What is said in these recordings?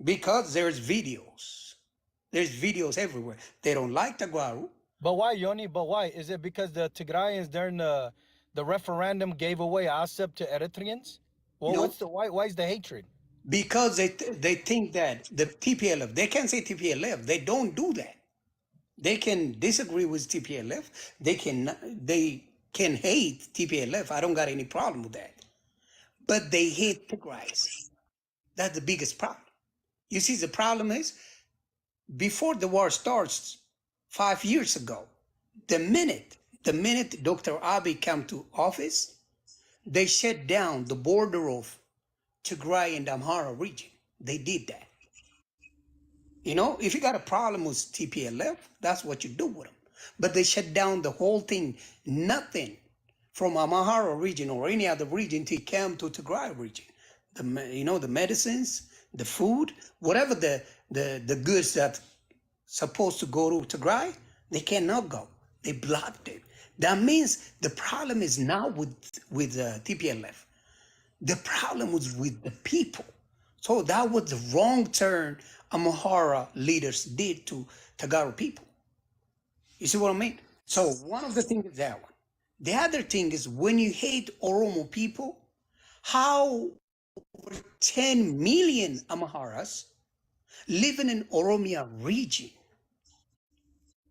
Because there's videos. There's videos everywhere. They don't like Tagwaru. But why, Yoni? But why? Is it because the Tigrayans during the referendum gave away Asep to Eritreans? Well, No, what's the why? Why is the hatred? because they think that the TPLF, they can say TPLF, they don't do that. They can disagree with TPLF. They can hate TPLF. I don't got any problem with that. But they hate Tigrays. That's the biggest problem. You see, the problem is before the war starts 5 years ago, the minute Dr. Abiy came to office, they shut down the border of Tigray and Amhara region. They did that. You know, if you got a problem with TPLF, that's what you do with them. But they shut down the whole thing. Nothing from Amhara region or any other region to come to Tigray region. The medicines, the food, whatever the goods that supposed to go to Tigray, they cannot go. They blocked it. That means the problem is not with TPLF. The problem was with the people. So that was the wrong turn Amhara leaders did to Tagaro people. You see what I mean? So one of the things is that one. The other thing is when you hate Oromo people, how over 10 million Amharas living in Oromia region?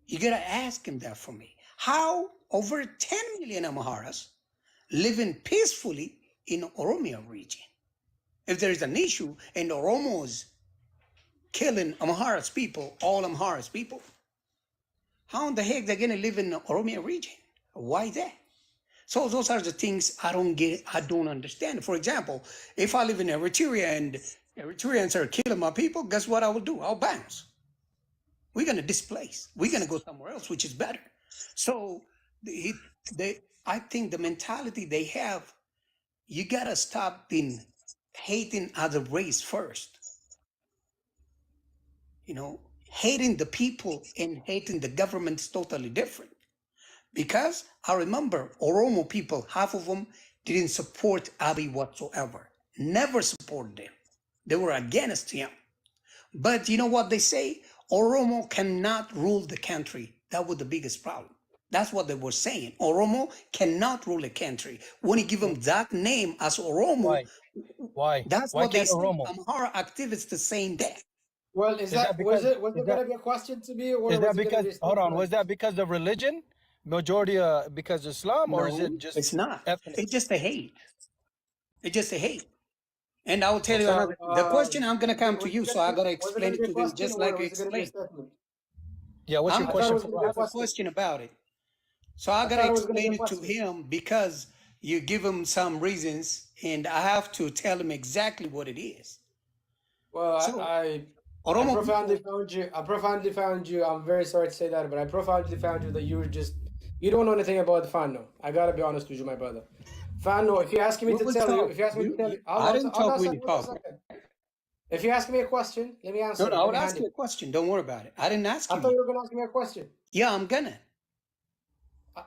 You gotta ask him that for me. How over 10 million Amharas living peacefully in Oromia region? If there is an issue and Oromos killing Amhara's people, all Amhara's people, how in the heck they're gonna live in the Oromia region? Why that? So those are the things I don't get, I don't understand. For example, if I live in Eritrea and Eritreans are killing my people, guess what I will do? I'll bounce. We're gonna displace. We're gonna go somewhere else, which is better. So I think the mentality they have, you gotta stop being hating other race first. You know, hating the people and hating the government is totally different. Because I remember Oromo people, half of them didn't support Abiy whatsoever. Never supported him. They were against him. But you know what they say? Oromo cannot rule the country. That was the biggest problem. That's what they were saying. Oromo cannot rule a country. When you give them that name as Oromo, Why? Why? that's Why what they can't say. Oromo? Amhara activists the same day. Well, Is that was because it gonna be a question to me, or is was that it gonna because be a hold on? statement? Was that because of religion? Majority because Islam, or is No, it just it's not. ethnic? It's just a hate. It's just a hate. And I will tell you Okay. another. The question I'm gonna come to Was it you, gonna so I be gotta was it explain gonna it be a to them, question, just like or you was it gonna be a explained. statement? Yeah. What's your I'm I thought it question was for gonna I be a have a us? question. question about it, so I I gotta thought it was gonna be explain a it to question. him because you give him some reasons, and I have to tell him exactly what it is. Well, So I Oromo profoundly people, found you. I profoundly found you. I'm very sorry to say that, but I profoundly found you that you don't know anything about the Fano. I gotta be honest with you, my brother. Fano, if you ask me we to will tell you, talk. if you ask me to tell you, I didn't hold on talk a when second, you hold on a talk. second. If you ask me a question, let me No, answer no, it. I Let will me ask handle you a it. question. Don't worry about it. I didn't ask I you thought yet. you were gonna ask me a question. Yeah, I'm gonna. I,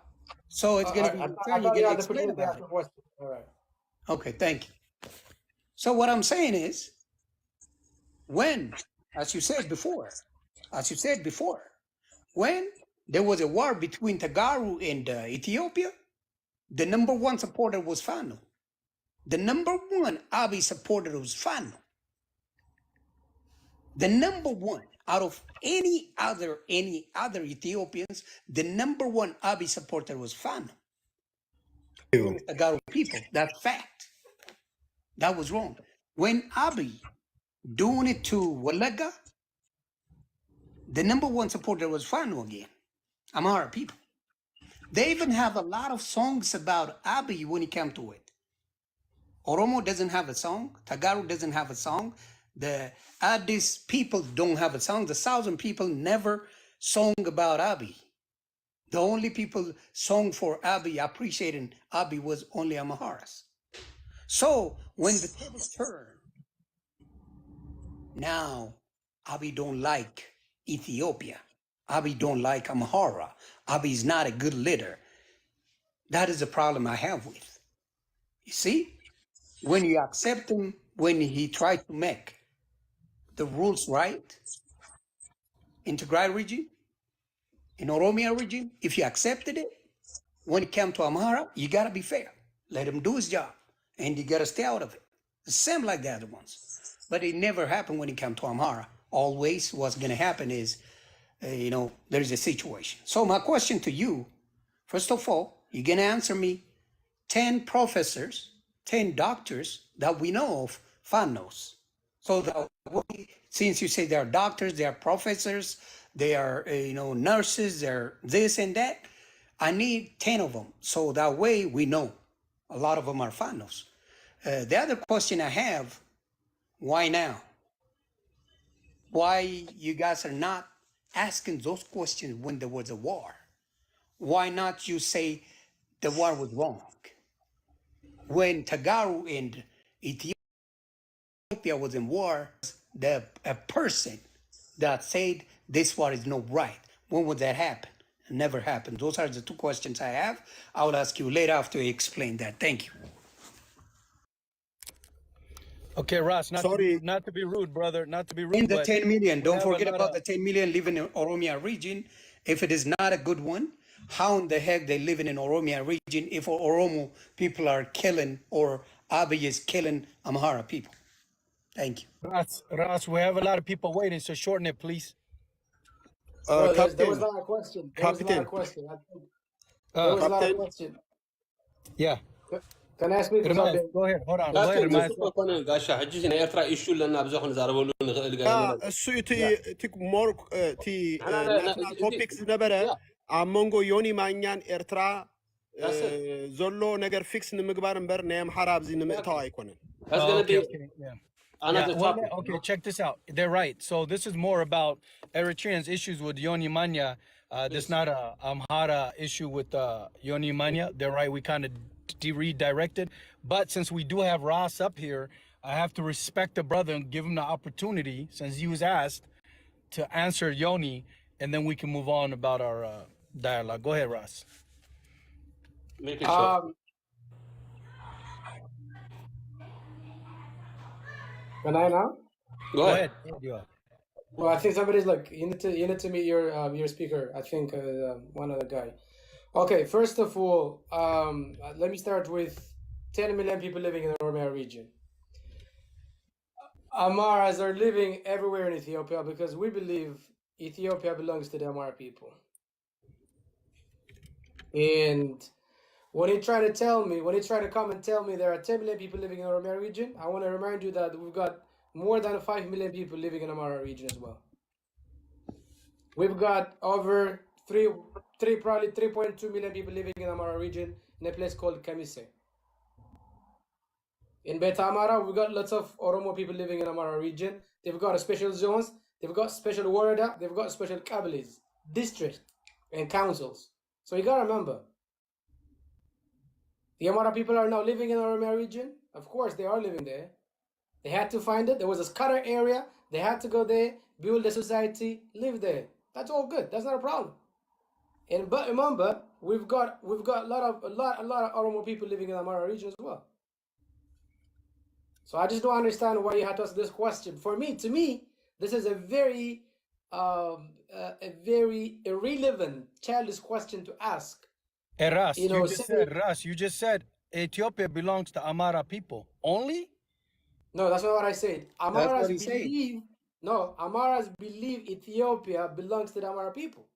So it's gonna be I, your I turn. You're thought you gonna had the explain opportunity to about ask it. a question. All right. Okay, thank you. So what I'm saying is, when, as you said before, as you said before, when there was a war between Tagaru and Ethiopia, the number one supporter was Fano. The number one Abiy supporter was Fano. The number one out of any other Ethiopians, the number one Abiy supporter was Fano. Against Tagaru people. That's fact. That was wrong. When Abiy doing it to Walega, the number one supporter was Fano again. Amhara people. They even have a lot of songs about Abiy when it comes to it. Oromo doesn't have a song. Tagaro doesn't have a song. The Addis people don't have a song. The Southern people never song about Abiy. The only people song for Abiy, appreciating Abiy, was only Amharas. So when the tables turn, now Abiy don't like Ethiopia. Abiy don't like Amhara. Abiy is not a good leader. That is the problem I have with. You see, when you accept him, when he tried to make the rules right in Tigray region, in Oromia region, if you accepted it, when it came to Amhara, you gotta be fair. Let him do his job, and you gotta stay out of it. The same like the other ones. But it never happened when it came to Amhara. Always what's gonna happen is, there's a situation. So my question to you, first of all, you're gonna answer me 10 professors, 10 doctors that we know of, Fanos. So that since you say they are doctors, they are professors, they are nurses, they're this and that, I need 10 of them. So that way we know a lot of them are Fanos. The other question I have, why now? Why you guys are not asking those questions when there was a war? Why not you say the war was wrong? When Tagaru and Ethiopia was in war, a person that said this war is not right. When would that happen? It never happened. Those are the two questions I have. I will ask you later after you explain that. Thank you. Okay, Ross, Sorry. not to be rude, brother, not to be rude, In the but 10 million, we don't have a forget lot about of- the 10 million living in Oromia region. If it is not a good one, how in the heck they living in Oromia region if Oromo people are killing or Abiy is killing Amhara people? Thank you. Ross, we have a lot of people waiting, so shorten it, please. Bro, there was Captain, not a question. There was not a Captain, question. I think there was not a Captain. question. Yeah. Can I speak to something? Go ahead. Hold on. Go ahead, كابتن Ramesh. زوجته كنا قاشة حجز إن إيرترا إيشو لنا بزوجنا زاربولو نغير اه قايمنا السو Yeah. تي مور تي أنا ناتنا توبكس نبره yeah امونغو يوني مانيان إرترا that's it زولو نجر فيكس نمقبار نبر نيم حراب زي نمقتوا ايكونن. that's gonna be Okay. Yeah. another Well, topic okay, check this out. They're right. So this is more about Eritreans' issues with Yoni Manya. This not a Amhara issue with Yoni Manya. They're right. We kind of redirected. But since we do have Ross up here, I have to respect the brother and give him the opportunity, since he was asked, to answer Yoni, and then we can move on about our dialogue. Go ahead, Ross. make it short Can I now? go ahead Yeah. Well, I think somebody's like you need to meet your speaker. I think one other guy. Okay, first of all, let me start with 10 million people living in the Oromia region. Amaras are living everywhere in Ethiopia because we believe Ethiopia belongs to the Amara people. And when he tried to come and tell me there are 10 million people living in the Oromia region, I want to remind you that we've got more than 5 million people living in the Amara region as well. We've got over probably 3.2 million people living in the Amara region in a place called Kamise. In Beta Amara, we've got lots of Oromo people living in Amara region. They've got special zones, they've got special warada, they've got special kabilis, districts, and councils. So you gotta remember, the Amara people are now living in the Oromia region. Of course, they are living there. They had to find it. There was a scatter area. They had to go there, build a society, live there. That's all good. That's not a problem. And but remember, we've got a lot of Oromo people living in the Amara region as well. So I just don't understand why you had to ask this question. To me, this is a very irrelevant, childish question to ask. Hey, Ras, you just said Ethiopia belongs to Amara people only? No, that's not what I said. Amaras he said. Amaras believe Ethiopia belongs to the Amara people.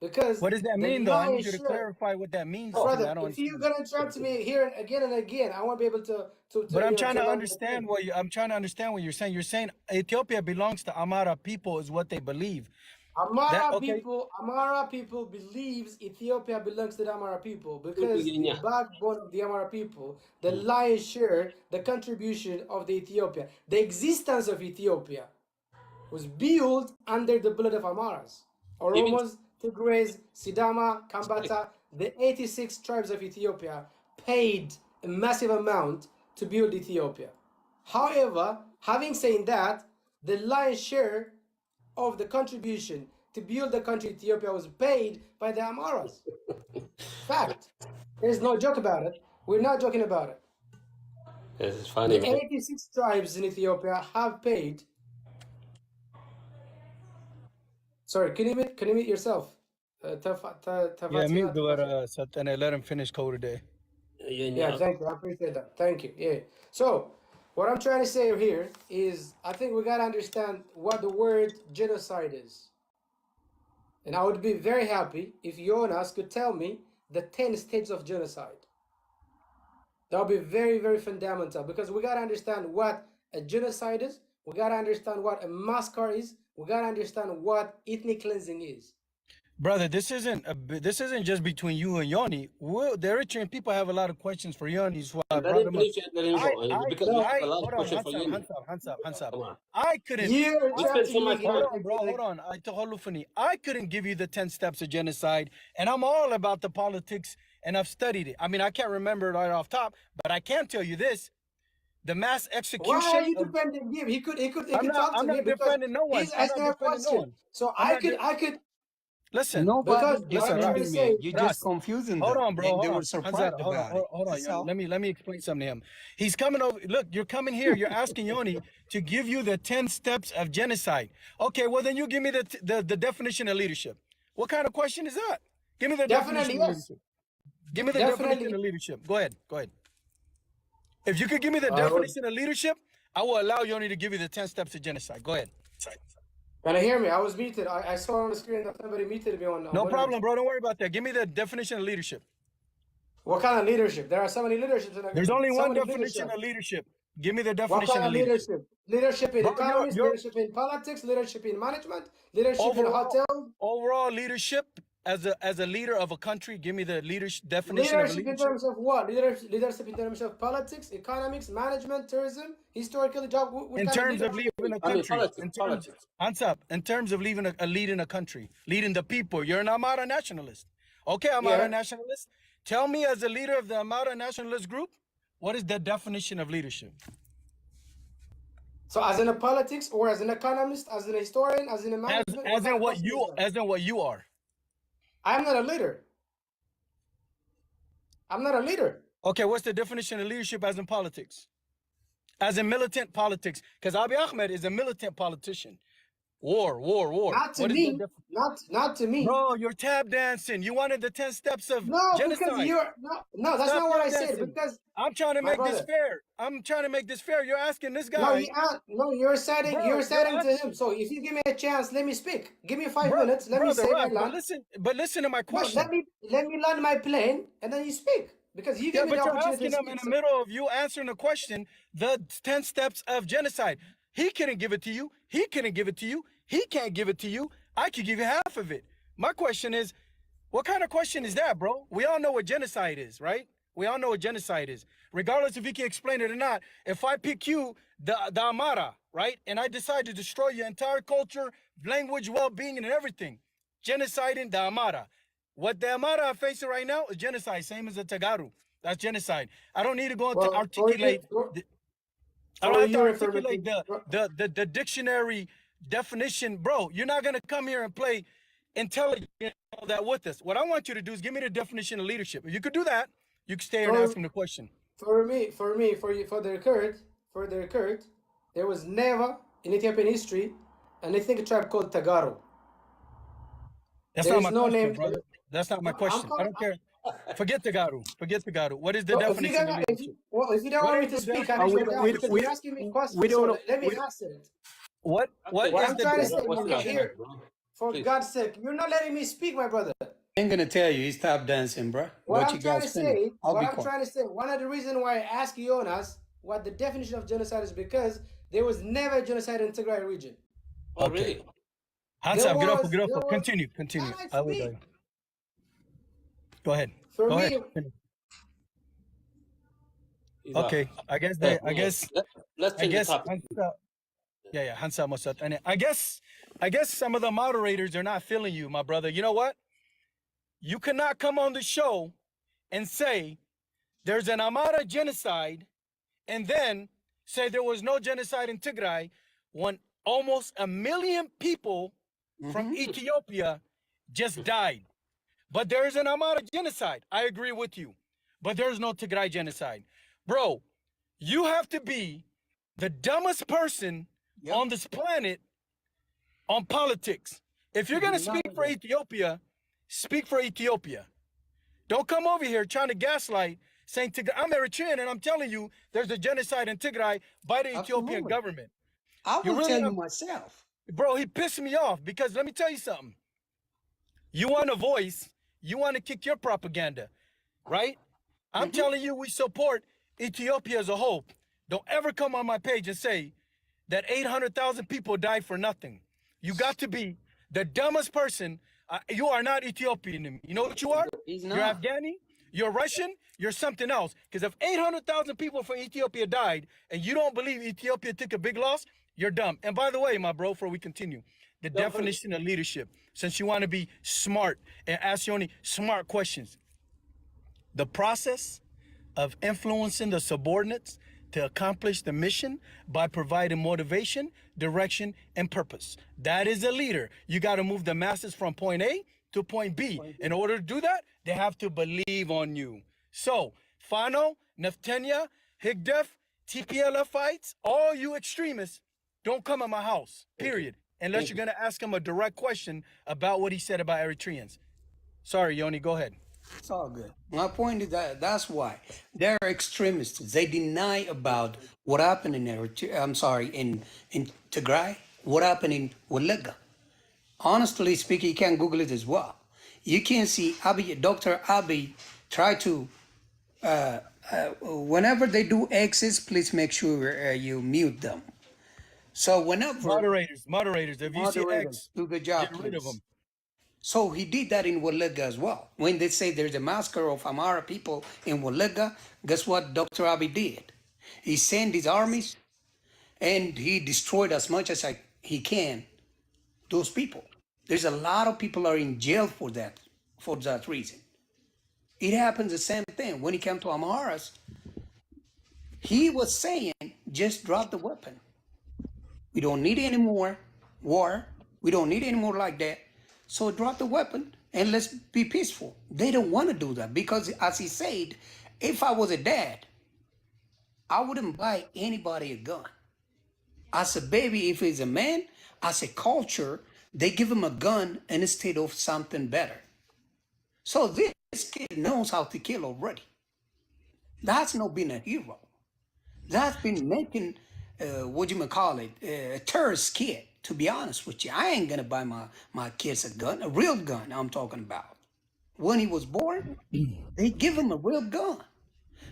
Because what does that mean, though? I need you to clarify what that means. Brother, if you're gonna interrupt me here again and again, I won't be able to. But I'm trying to understand what you're saying. You're saying Ethiopia belongs to Amara people, is what they believe. Amara people believes Ethiopia belongs to the Amara people because the backbone of the Amara people, the lion's share, the contribution of the Ethiopia, the existence of Ethiopia was built under the blood of Amaras. Oromos, Tigrays, Sidama, Kambata, the 86 tribes of Ethiopia paid a massive amount to build Ethiopia. However, having said that, the lion's share of the contribution to build the country Ethiopia was paid by the Amaras. Fact. There's no joke about it. We're not joking about it. It's funny. The 86 tribes in Ethiopia have paid Sorry, can you meet yourself? Yeah, mute and let him finish code today. Yeah, thank you. I appreciate that. Thank you. Yeah. So, what I'm trying to say here is, I think we gotta understand what the word genocide is. And I would be very happy if Jonas could tell me the 10 stages of genocide. That would be very, very fundamental, because we gotta understand what a genocide is. We gotta understand what a massacre is. We gotta understand what ethnic cleansing is. Brother, this isn't just between you and Yoni. The Eritrean people have a lot of questions for Yoni. So I brought him up. Hold on, Hansab. I couldn't. Hold on, bro. Hold on. I couldn't give you the 10 steps of genocide, and I'm all about the politics, and I've studied it. I mean, I can't remember it right off top, but I can tell you this: the mass execution. Why are you defending him? He could talk to me. I'm not defending no one. He's asking a question. So I could. Listen, nobody because defending me. You're just confusing them. Hold on, bro. They were surprised about it. Hold on. Let me explain something to him. He's coming over. Look, you're coming here. You're asking Yoni to give you the 10 steps of genocide. Okay, well then you give me the definition of leadership. What kind of question is that? Give me the definition of leadership. Give me the definition of leadership. Go ahead. If you could give me the definition of leadership, I will allow Yoni to give you the 10 steps of genocide. Go ahead. Can you hear me? I was muted. I saw on the screen that somebody muted me on. No problem, bro. Don't worry about that. Give me the definition of leadership. What kind of leadership? There are so many leaderships. There's only one definition of leadership. Give me the definition what kind of leadership. Leadership in economics, leadership in politics, leadership in management, leadership in hotels. Overall leadership as a leader of a country. Give me the definition of leadership. In terms of what? Leadership in terms of politics, economics, management, tourism, historical job. In terms of leading a country. In terms of leading a country, leading the people. You're an Amara nationalist. Okay, Amara nationalist. Tell me, as a leader of the Amara nationalist group, what is the definition of leadership? So, as in a politics, or as an economist, as an historian, as in a management, as in what you are. I'm not a leader. I'm not a leader. Okay, what's the definition of leadership as in politics? As in militant politics? Because Abiy Ahmed is a militant politician. War. Not to me. Not to me. Bro, you're tap dancing. You wanted the 10 steps of genocide. Because you're no, that's not what I said. Because I'm trying to make this fair. I'm trying to make this fair. You're asking this guy. You're citing to him. So if you give me a chance, let me speak. Give me 5 minutes. Let me say my line. But listen to my question. Let me land my plane, and then you speak. Because you give me the opportunity to speak. You're asking him in the middle of you answering the question, the 10 steps of genocide. He couldn't give it to you. He couldn't give it to you. He can't give it to you. I could give you half of it. My question is, what kind of question is that, bro? We all know what genocide is, right? We all know what genocide is. Regardless if you can explain it or not, if I pick you, the Amara, right? And I decide to destroy your entire culture, language, well-being, and everything. Genociding the Amara. What the Amara are facing right now is genocide, same as the Tagaru. That's genocide. I don't need to go into articulate... I don't have to articulate the dictionary definition. Bro, you're not going to come here and play intelligent all that with us. What I want you to do is give me the definition of leadership. If you could do that, you can stay here and ask him the question. For the record, there was never in Ethiopian history an ethnic tribe called Tagaro. That's not my question, brother. That's not my question. I don't care. Forget Tagaru. What is the definition of leadership? If you don't want me to speak, you're asking me questions. Let me answer it. What I'm trying to say here, for God's sake, you're not letting me speak, my brother. I ain't gonna tell you, he stopped dancing, bro. What I'm trying to say, one of the reasons why I ask Jonas what the definition of genocide is, because there was never genocide in Tigray region. Oh, really? Hansab, get up. Continue. I will go. Go ahead. Okay, I guess let's change the topic. Yeah, Hansab Mossad. And I guess some of the moderators are not feeling you, my brother. You know what? You cannot come on the show and say there's an Amara genocide and then say there was no genocide in Tigray when almost 1 million people from Ethiopia just died. But there's an Amara genocide. I agree with you. But there's no Tigray genocide. Bro, you have to be the dumbest person on this planet on politics. If you're going to speak for Ethiopia, speak for Ethiopia. Don't come over here trying to gaslight, saying I'm Eritrean and I'm telling you there's a genocide in Tigray by the Ethiopian government. I will really tell you myself. Bro, he pissed me off because let me tell you something. You want a voice, you want to kick your propaganda, right? I'm telling you we support Ethiopia as a whole. Don't ever come on my page and say that 800,000 people died for nothing. You got to be the dumbest person. You are not Ethiopian. You know what you are? He's not. You're Afghani, you're Russian, you're something else. Because if 800,000 people from Ethiopia died and you don't believe Ethiopia took a big loss, you're dumb. And by the way, my bro, before we continue, the definition of leadership, since you want to be smart and ask you only smart questions, the process of influencing the subordinates to accomplish the mission by providing motivation, direction, and purpose. That is a leader. You got to move the masses from point A to point B. In order to do that, they have to believe on you. So, Fano, Neftanya, Higdef, TPLFites, all you extremists, don't come at my house, period. Unless you're going to ask him a direct question about what he said about Eritreans. Sorry, Yoni, go ahead. It's all good. My point is that's why they're extremists. They deny about what happened in in Tigray, what happened in Walega. Honestly speaking, you can Google it as well. You can see Dr. Abiy try to, whenever they do X's, please make sure you mute them. So whenever moderators, if you see X, do the job, get rid of them. So he did that in Walega as well. When they say there's a massacre of Amara people in Walega, guess what Dr. Abiy did? He sent his armies and he destroyed as much as he can those people. There's a lot of people are in jail for that reason. It happens the same thing. When he came to Amharas, he was saying, just drop the weapon. We don't need any more war. We don't need any more like that. So drop the weapon and let's be peaceful. They don't want to do that because, as he said, if I was a dad, I wouldn't buy anybody a gun. As a baby, if he's a man, as a culture, they give him a gun instead of something better. So this kid knows how to kill already. That's not been a hero. That's been making, a terrorist kid. To be honest with you, I ain't gonna buy my kids a gun, a real gun I'm talking about. When he was born, they give him a real gun.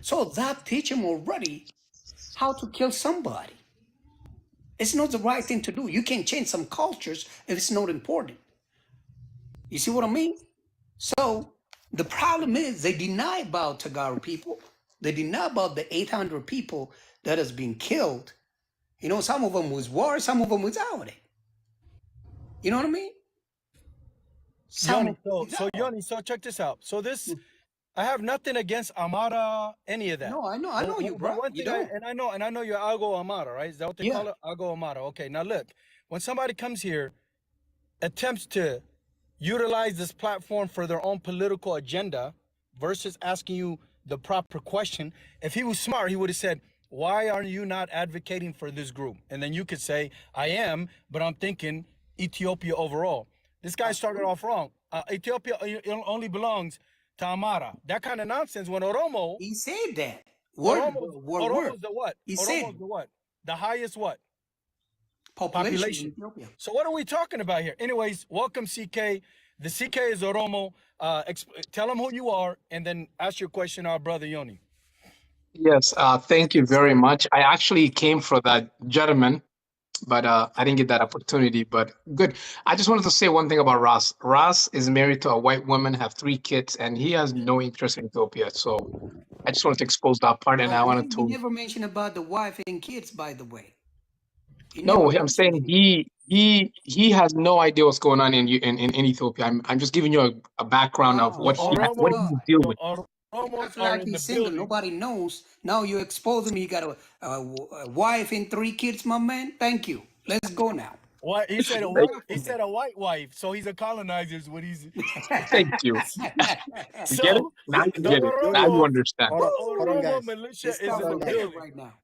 So that teach him already how to kill somebody. It's not the right thing to do. You can change some cultures if it's not important. You see what I mean? So the problem is they deny about Tagaro people. They deny about the 800 people that has been killed. You know, some of them was war, some of them without it. You know what I mean? Yoni, so check this out. So this, I have nothing against Amara, any of that. No, I know you, bro. I know you're Ago Amara, right? Is that what they call it? Ago Amara. Okay, now look, when somebody comes here, attempts to utilize this platform for their own political agenda versus asking you the proper question, if he was smart, he would have said, why are you not advocating for this group? And then you could say, I am, but I'm thinking Ethiopia overall. This guy started off wrong. Ethiopia only belongs to Amara. That kind of nonsense when Oromo... He said that. Oromo's the what? He said the what? The highest what? Population in Ethiopia. So what are we talking about here? Anyways, welcome CK. The CK is Oromo. Tell them who you are and then ask your question, our brother Yoni. Yes, thank you very much. I actually came for that gentleman, but I didn't get that opportunity, but good. I just wanted to say one thing about Ross. Ross is married to a white woman, have 3 kids, and he has no interest in Ethiopia. So I just wanted to expose that part, and I wanted to... He never mentioned about the wife and kids, by the way. No, I'm saying he has no idea what's going on in Ethiopia. I'm just giving you a background of what he deal with. That's like he's single. Nobody knows. Now you expose him. You got a wife and 3 kids, my man. Thank you. Let's go now. What he said? He said a white wife. So he's a colonizer. Is what he's. Thank you. You get it? Now you get it. Now you understand. Hold on, guys. Militia is in the building right now.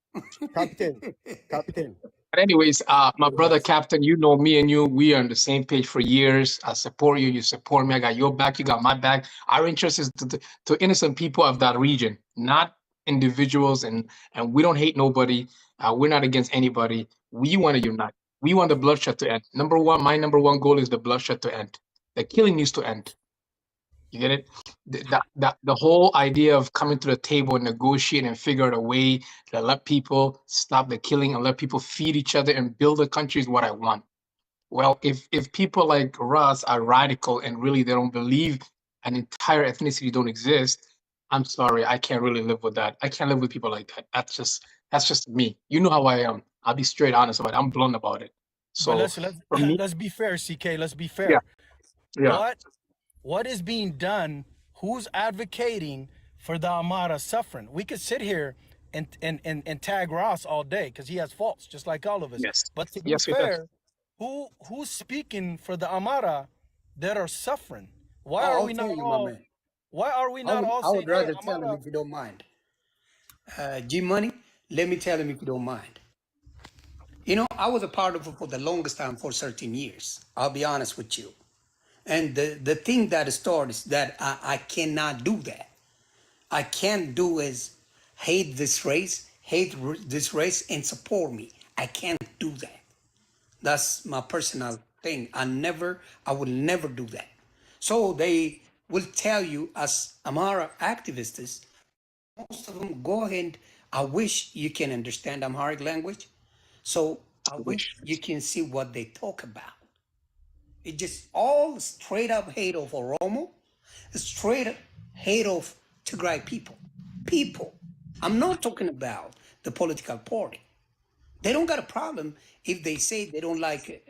Captain. But anyways, my brother Captain, you know me and you, we are on the same page for years. I support you, you support me. I got your back, you got my back. Our interest is to innocent people of that region, not individuals, and we don't hate nobody. We're not against anybody. We want to unite. We want the bloodshed to end. Number one, my number one goal is the bloodshed to end. The killing needs to end. You get it? The whole idea of coming to the table and negotiate and figure out a way to let people stop the killing and let people feed each other and build a country is what I want. Well, if people like Russ are radical and really they don't believe an entire ethnicity don't exist, I'm sorry, I can't really live with that. I can't live with people like that. That's just me. You know how I am. I'll be straight honest about it. I'm blunt about it. But So let's for me, let's be fair, CK. Let's be yeah, fair. yeah, What is being done? Who's advocating for the Amara suffering? We could sit here and tag Ross all day because he has faults, just like all of us. yes, But to be yes, we do. fair, who's speaking for the Amara that are suffering? Why are I'll we tell not you, my all? man. Why are we I not would all I saying, would "Hey, rather tell him Amara"? if you don't mind. G Money, let me tell him if you don't mind. You know, I was a part of it for the longest time, for 13 years. I'll be honest with you. And the thing that started is that I cannot do that. I can't do is hate this race, this race, and support me. I can't do that. That's my personal thing. I will never do that. So they will tell you, as Amhara activists, most of them go ahead. I wish you can understand Amharic language. So I wish you can see what they talk about. It just all straight up hate of Oromo, straight up hate of Tigray people. People. I'm not talking about the political party. They don't got a problem if they say they don't like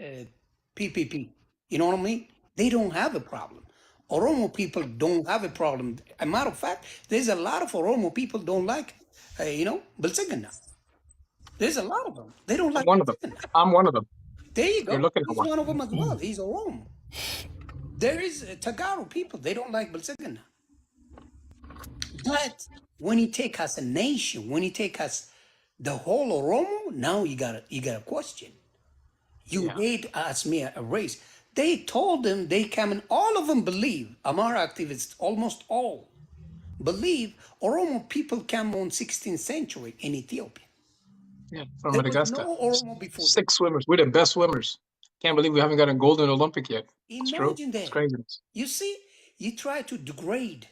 PPP. You know what I mean? They don't have a problem. Oromo people don't have a problem. A matter of fact, there's a lot of Oromo people don't like, Bilsigana. There's a lot of them. They don't I'm like one of them. Bilsigana. I'm one of them. There you You're go. looking at He's one. one of them as well. He's Oromo. There is Tagaro people. They don't like Bilsigana. But when you take us a nation, when you take us the whole Oromo, now you got a question. You Yeah. hate us mere a race. They told them they come and all of them believe, Amara activists, almost all believe Oromo people came on 16th century in Ethiopia. Yeah, from There was Madagascar. no Oromo before them. Six swimmers. We're the best swimmers. Can't believe we haven't got a gold in Olympic yet. It's true. Imagine It's that. craziness. You see, you try to degrade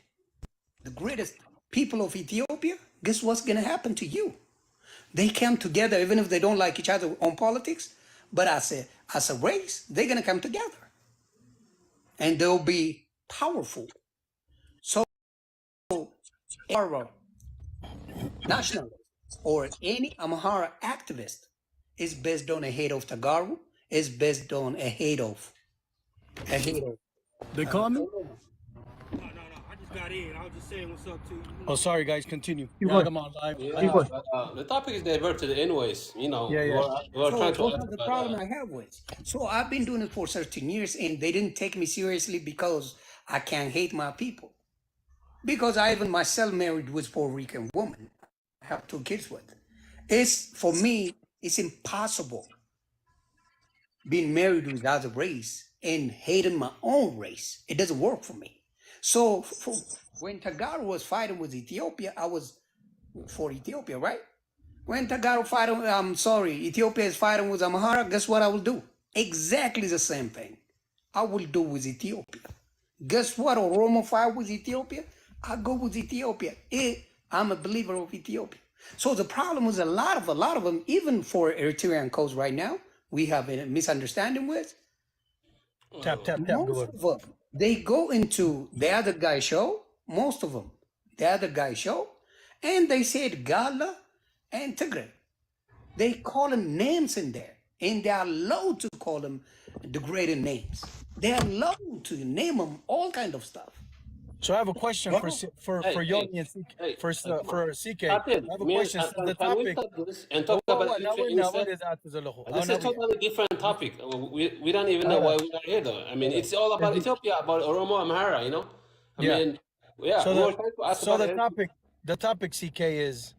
the greatest people of Ethiopia, guess what's going to happen to you? They come together even if they don't like each other on politics, but as a race, they're going to come together and they'll be powerful. So our nationalist or any Amhara activist is based on a hate of Tagaru, is based on a hate of They call me. Oromo. I just got in. I was just saying what's up to you. Oh, sorry, guys. Continue. You Yeah, going? come on live. You Yeah, going? but the topic is diverted anyways. You know, Yeah, yeah. we were So trying to those ask are the about problem I have with. So I've been doing it for 13 years and they didn't take me seriously because I can't hate my people. Because I even myself married with Puerto Rican woman. I have 2 kids with. It's for me, it's impossible being married with other race and hating my own race. It doesn't work for me. So when Tagaro was fighting with Ethiopia, I was for Ethiopia, right? When Tagaro fighting, I'm sorry, Ethiopia is fighting with Amhara, guess what I will do? Exactly the same thing I will do with Ethiopia. Guess what? Oromo fight with Ethiopia, I go with Ethiopia. I'm a believer of Ethiopia. So the problem was a lot of them, even for Eritrean cause right now, we have a misunderstanding with. Tap tap tap. Most Good. of them, they go into the other guy's show, most of them, the other guy's show, and they said Gala and Tigray. They call them names in there, and they are allowed to call them degrading names. They are allowed to name them all kind of stuff. So I have a question for Well, Hey, hey, Yoni and CK, hey, come on. for CK. I Captain, have a man, question. Since the can we topic, stop this and talk what about what now Eritrea now what instead? is that? This is totally different topic. We don't even know Uh, why we are here though. I mean, it's all is about it- Ethiopia, about Oromo Amhara, you know? I yeah. mean, yeah, So we were trying to ask about Eritrea. the topic CK is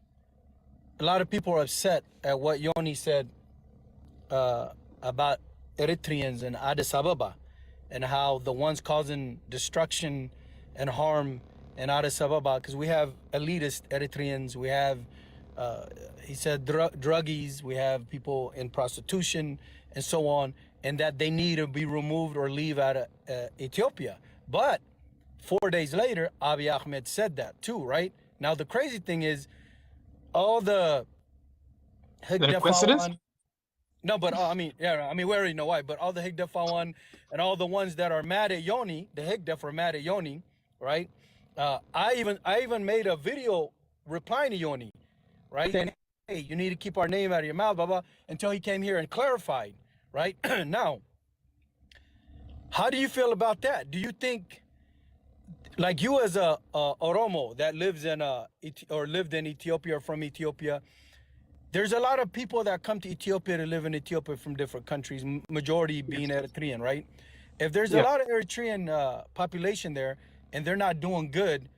a lot of people are upset at what Yoni said about Eritreans in Addis Ababa and how the ones causing destruction and harm in Addis Ababa, because we have elitist Eritreans, we have, he said, druggies, we have people in prostitution and so on, and that they need to be removed or leave out of Ethiopia. But 4 days later, Abiy Ahmed said that too, right? Now, the crazy thing is, all the Is that a coincidence? no, but I mean, yeah, I mean, we already know why. But all the Higdefawan and all the ones that are mad at Yoni, the Higdef are mad at Yoni, right? I even made a video replying to Yoni, right? Saying, hey, you need to keep our name out of your mouth, blah blah. Until he came here and clarified, right? Now, how do you feel about that? Do you think, like you as a Oromo that lives in or lived in Ethiopia or from Ethiopia? There's a lot of people that come to Ethiopia to live in Ethiopia from different countries, majority being Eritrean, right? If there's a Yeah. lot of Eritrean population there and they're not doing good,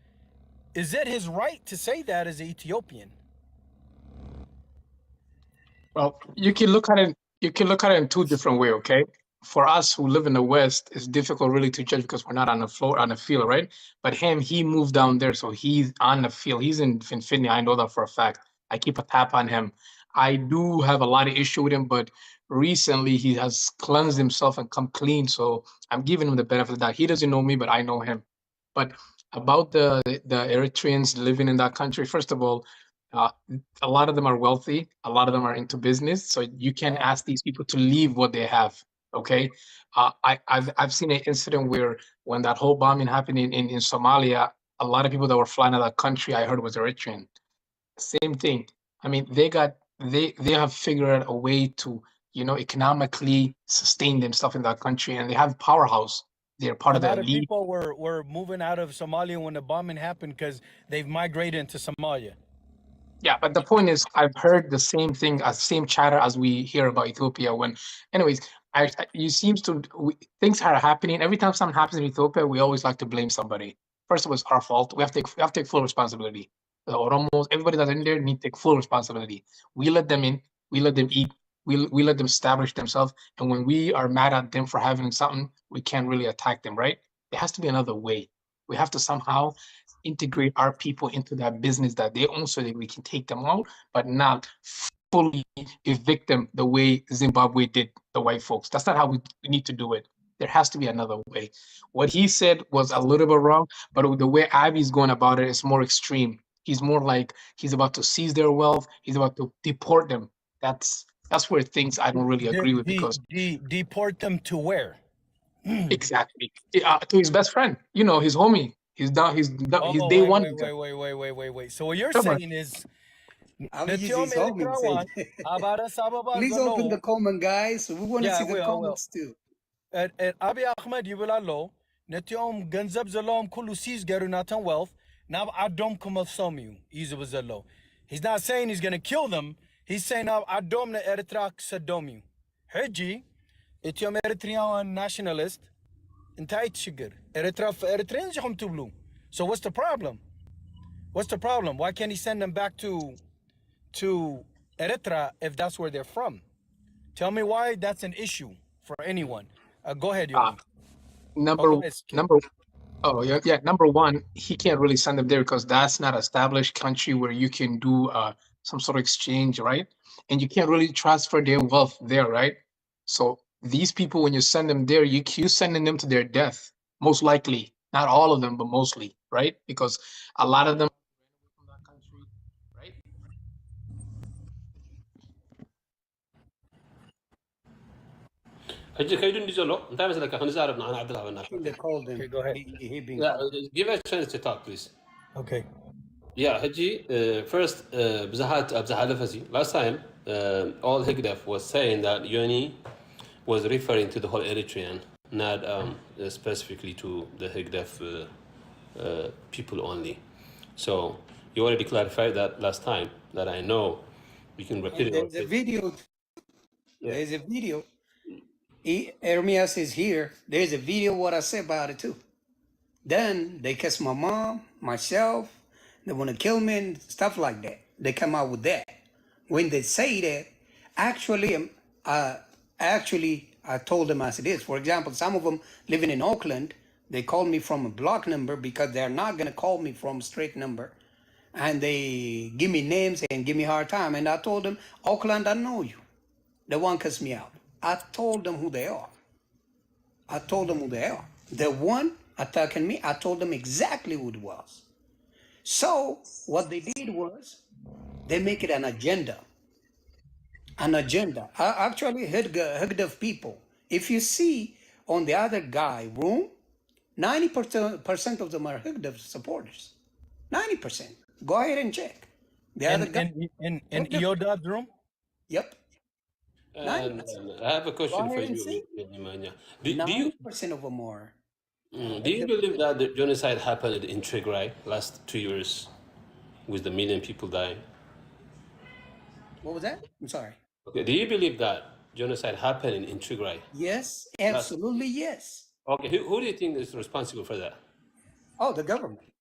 is it his right to say that as an Ethiopian? Well, you can look at it. You can look at it in two different ways. Okay, for us who live in the West, it's difficult really to judge because we're not on the floor on the field, right? But him, he moved down there, so he's on the field. He's in Finfinia. I know that for a fact. I keep a tap on him. I do have a lot of issue with him, but recently he has cleansed himself and come clean. So I'm giving him the benefit of that. He doesn't know me, but I know him. But about the Eritreans living in that country, first of all, uh, a lot of them are wealthy, a lot of them are into business, so you can Uh, ask these people to leave what they have. Okay, I've seen an incident where when that whole bombing happened in Somalia, a lot of people that were flying out of that country, I heard was Eritrean. Same thing. I mean, they have figured out a way to, economically sustain themselves in that country, and they have powerhouse. They're part a of the lot of elite. people were moving out of Somalia when the bombing happened because they've migrated into Somalia. Yeah, but the point is, I've heard the same thing, same chatter as we hear about Ethiopia. Anyways, you seems to things are happening every time something happens in Ethiopia. We always like to blame somebody. First of all, it's our fault. We have to take full responsibility. The Oromos, everybody that's in there, need to take full responsibility. We let them in. We let them eat. We let them establish themselves. And when we are mad at them for having something, we can't really attack them, right? There has to be another way. We have to somehow integrate our people into that business that they own so that we can take them out, but not fully evict them the way Zimbabwe did the white folks. That's not how we need to do it. There has to be another way. What he said was a little bit wrong, but the way Abby's going about it is more extreme. He's more like he's about to seize their wealth. He's about to deport them. That's where things I don't really agree with because Deport them to where? exactly to his best friend, his homie. He's Oh, day one with him. wait. So what you're Come on. saying is, I will use Netiom his home and say, Eritrewan, Abara Sababa please open the Zalo, comment, guys. We want to yeah, see the well, comments too. Abiy Ahmed Yibilalo, Netiom Ganzab Zalom Kulusis Gerunatan wealth, now Adom Kumasomu, Izabazalo. He's not saying he's going to kill them. He's saying now Adom ne Eritrak Sadomu. Heji, Etiom Eritrean nationalist, entire sugar. Eritreans Jom Tublu. So what's the problem? What's the problem? Why can't he send them back to Eritrea if that's where they're from? Tell me why that's an issue for anyone. Go ahead, Uh, Yoni. Oh, number go ahead, Skip. number oh yeah, number one, he can't really send them there because that's not an established country where you can do some sort of exchange, right? And you can't really transfer their wealth there, right? So these people, when you send them there, you sending them to their death, most likely. Not all of them, but mostly, right? Because a lot of them from that country, right? ሕጂ ከይዱ እንዲ ዘሎ እንታይ መስለካ ክንዛረብ ንዓና ዓዲ ላበና They called him. Okay, go ahead. He been called. give a chance to talk please Okay. yeah ሕጂ first ብዙሓት ኣብ ዝሓለፈ እዚ last time all Higdef was saying that Yoni was referring to the whole Eritrean not specifically to the Higdef people only so you already clarified that last time that I know we can repeat And it there's a video. There's a video. Ermias is here. There's a video what I say about it too. Then they catch my mom, myself. They want to kill me and stuff like that. They come out with that. When they say that, actually, Actually, I told them as it is. For example, some of them living in Oakland, they call me from a block number because they're not going to call me from a straight number. And they give me names and give me a hard time. And I told them, Oakland, I know you. The one cuss me out. I told them who they are. I told them who they are. The one attacking me, I told them exactly who it was. So what they did was they make it an agenda. An agenda. Actually, Hagdav people. If you see on the other guy room, 90% of them are Hagdav supporters. 90%. Go ahead and check. The other guy. In Hagdav- Eodad's room? Yep. And 90%. I have a Go question for ahead and you, see. Nemanja. Do you 90% of them are. do you believe that the genocide happened in Tigray last 2 years with the million people dying? What was that? I'm sorry. Okay, do you believe that genocide happened in Tigray? Yes, absolutely yes. Okay, who do you think is responsible for that? Oh, the government.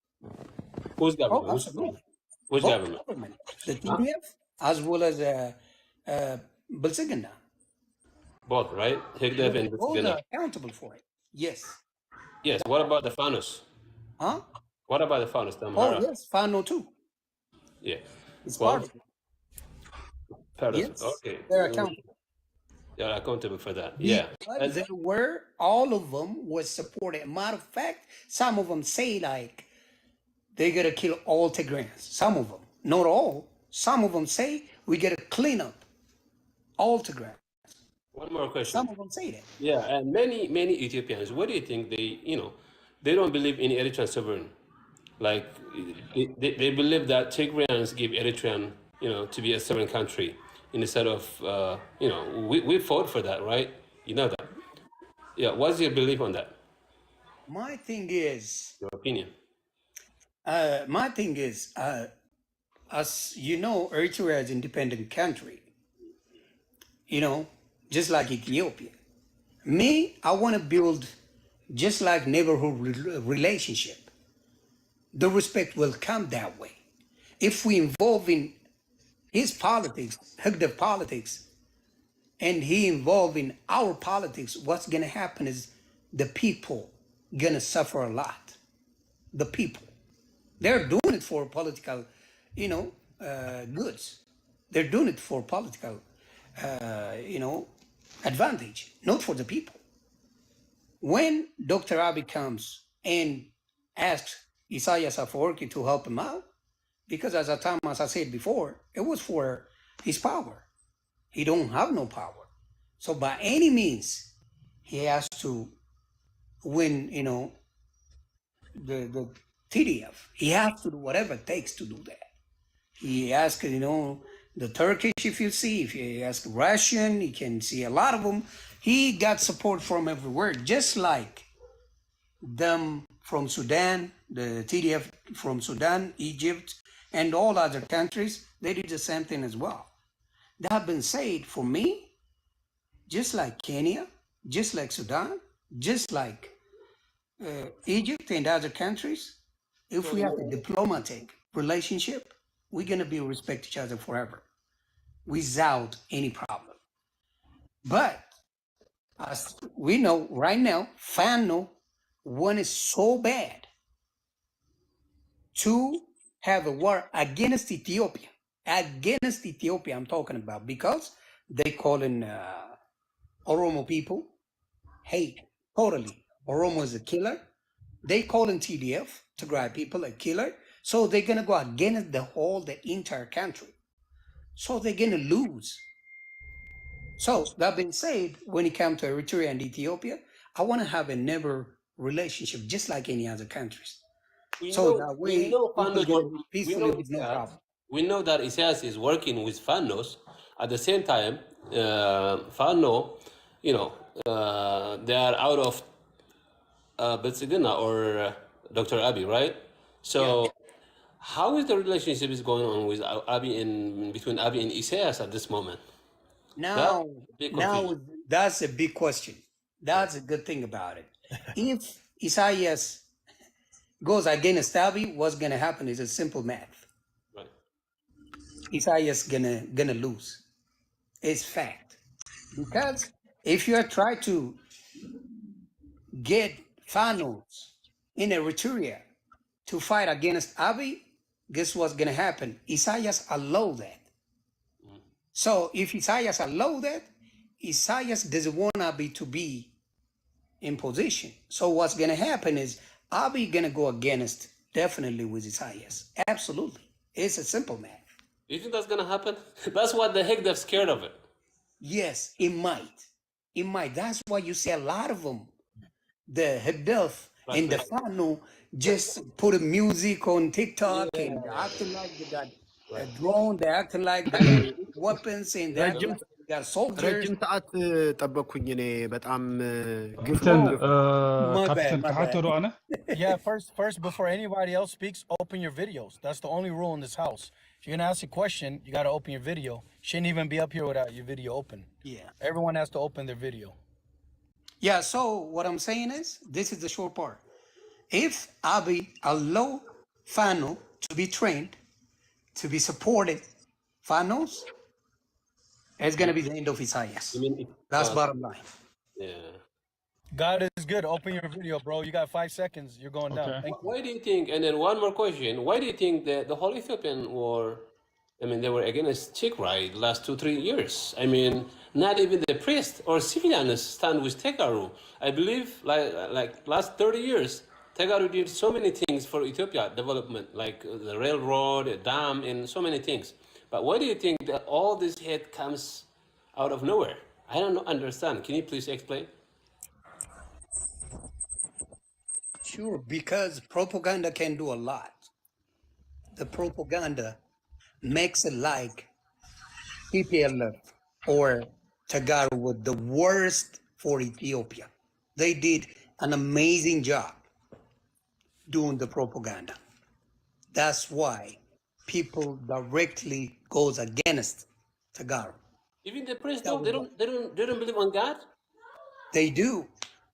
Whose Oh, government? absolutely. Which Both government? government. The TDF as well as Balsigana. Both, right? Higdev and Both Bitzgana. are accountable for it. Yes. Yes. What about the Fanos? Huh? What about the Fanos? The Oh, Amhara? yes. Fano too. Yeah. It's Well, part of it. part of it. Yes. Okay. They're accountable. They're accountable for that. Yeah. But And there were, all of them was supported. Matter of fact, some of them say like they gotta kill all Tigrayans. Some of them, not all. Some of them say we gotta clean up all Tigrayans. one more question. Some of them say that. Yeah, and many Ethiopians. What do you think they don't believe in Eritrean sovereignty. Like they believe that Tigrayans give Eritrean to be a sovereign country instead of we fought for that, right? You know that. Yeah. What's your belief on that? My thing is, Your opinion? as you know, Eritrea is an independent country. Just like Ethiopia. Me, I want to build just like neighborhood relationship. The respect will come that way. If we involve in his politics, Hagdav politics, and he involved in our politics, what's going to happen is the people going to suffer a lot. The people. They're doing it for political, goods. They're doing it for political, advantage, not for the people. When Dr. Abiy comes and asks Isaias Afwerki to help him out, because as I said before, it was for his power. He don't have no power. So by any means, he has to win, the TDF. He has to do whatever it takes to do that. He asked, the Turkish, if you ask Russian, you can see a lot of them. He got support from everywhere, just like them from Sudan, the TDF from Sudan, Egypt, and all other countries. They did the same thing as well. That have been said for me, just like Kenya, just like Sudan, just like Egypt and other countries. If we have a diplomatic relationship, we're going to be respect each other forever without any problem. But as we know right now, Fano one is so bad to have a war against Ethiopia. Against Ethiopia, I'm talking about, because they call in Oromo people hate totally. Oromo is a killer. They call in TDF, Tigray people, a killer. So they're gonna go against the entire country. So they're gonna lose. So that being said, when it comes to Eritrea and Ethiopia, I want to have a neighbor relationship just like any other countries. So that way, people get peacefully with no problem. We know that Isaias is working with Fanos. At the same time, Fano, they are out of Betsegana or Dr. Abiy, right? So how is the relationship is going on with between Abiy and Isaias at this moment? Now that's a big question. That's a good thing about it. If Isaias goes against Abiy, what's gonna happen is a simple math. Right. Isaias gonna lose. It's fact. Because if you try to get Fanos in Eritrea to fight against Abiy, guess what's gonna happen? Isaias allow that. So if Isaias allow that, Isaias doesn't want Abiy to be in position. So what's gonna happen is Abiy gonna go against definitely with Isaias. Absolutely. It's a simple matter. You think that's gonna happen? That's what the heck they're scared of it. Yes, it might. It might. That's why you see a lot of them, the Hidef and the Fano, just put a music on TikTok and they're acting like they got a drone, they're acting like they got weapons and they're acting like they got soldiers. ረጅም ሰዓት ጠበቅኩኝ እኔ በጣም ግፍ እንትን ነው። My bad, ካፕቴን my ካሓተሩ bad. ኣነ Yeah, first, before anybody else speaks, open your videos. That's the only rule in this house. If you're gonna ask a question, you gotta open your video. Shouldn't even be up here without your video open. Yeah. Everyone has to open their video. Yeah, so what I'm saying is, this is the short part. If Abiy allow Fano to be trained, to be supported, Fanos, it's gonna be the end of Isaias. I mean, That's bottom line. yeah. God is good. Open your video, bro. You got 5 seconds. You're going down. Okay. Thank you. Why do you think? And then one more question: why do you think that the whole Ethiopian war? I mean, they were against Tigray the last 2-3 years. I mean, not even the priest or civilians stand with Tegaru. I believe, like last 30 years, Tegaru did so many things for Ethiopia development, like the railroad, a dam, and so many things. But why do you think that all this hate comes out of nowhere? I don't understand. Can you please explain? Sure, because propaganda can do a lot. The propaganda makes it like TPLF or Tagaru was the worst for Ethiopia. They did an amazing job doing the propaganda. That's why people directly goes against Tagaru. Even the priests don't. They don't believe on God. They do,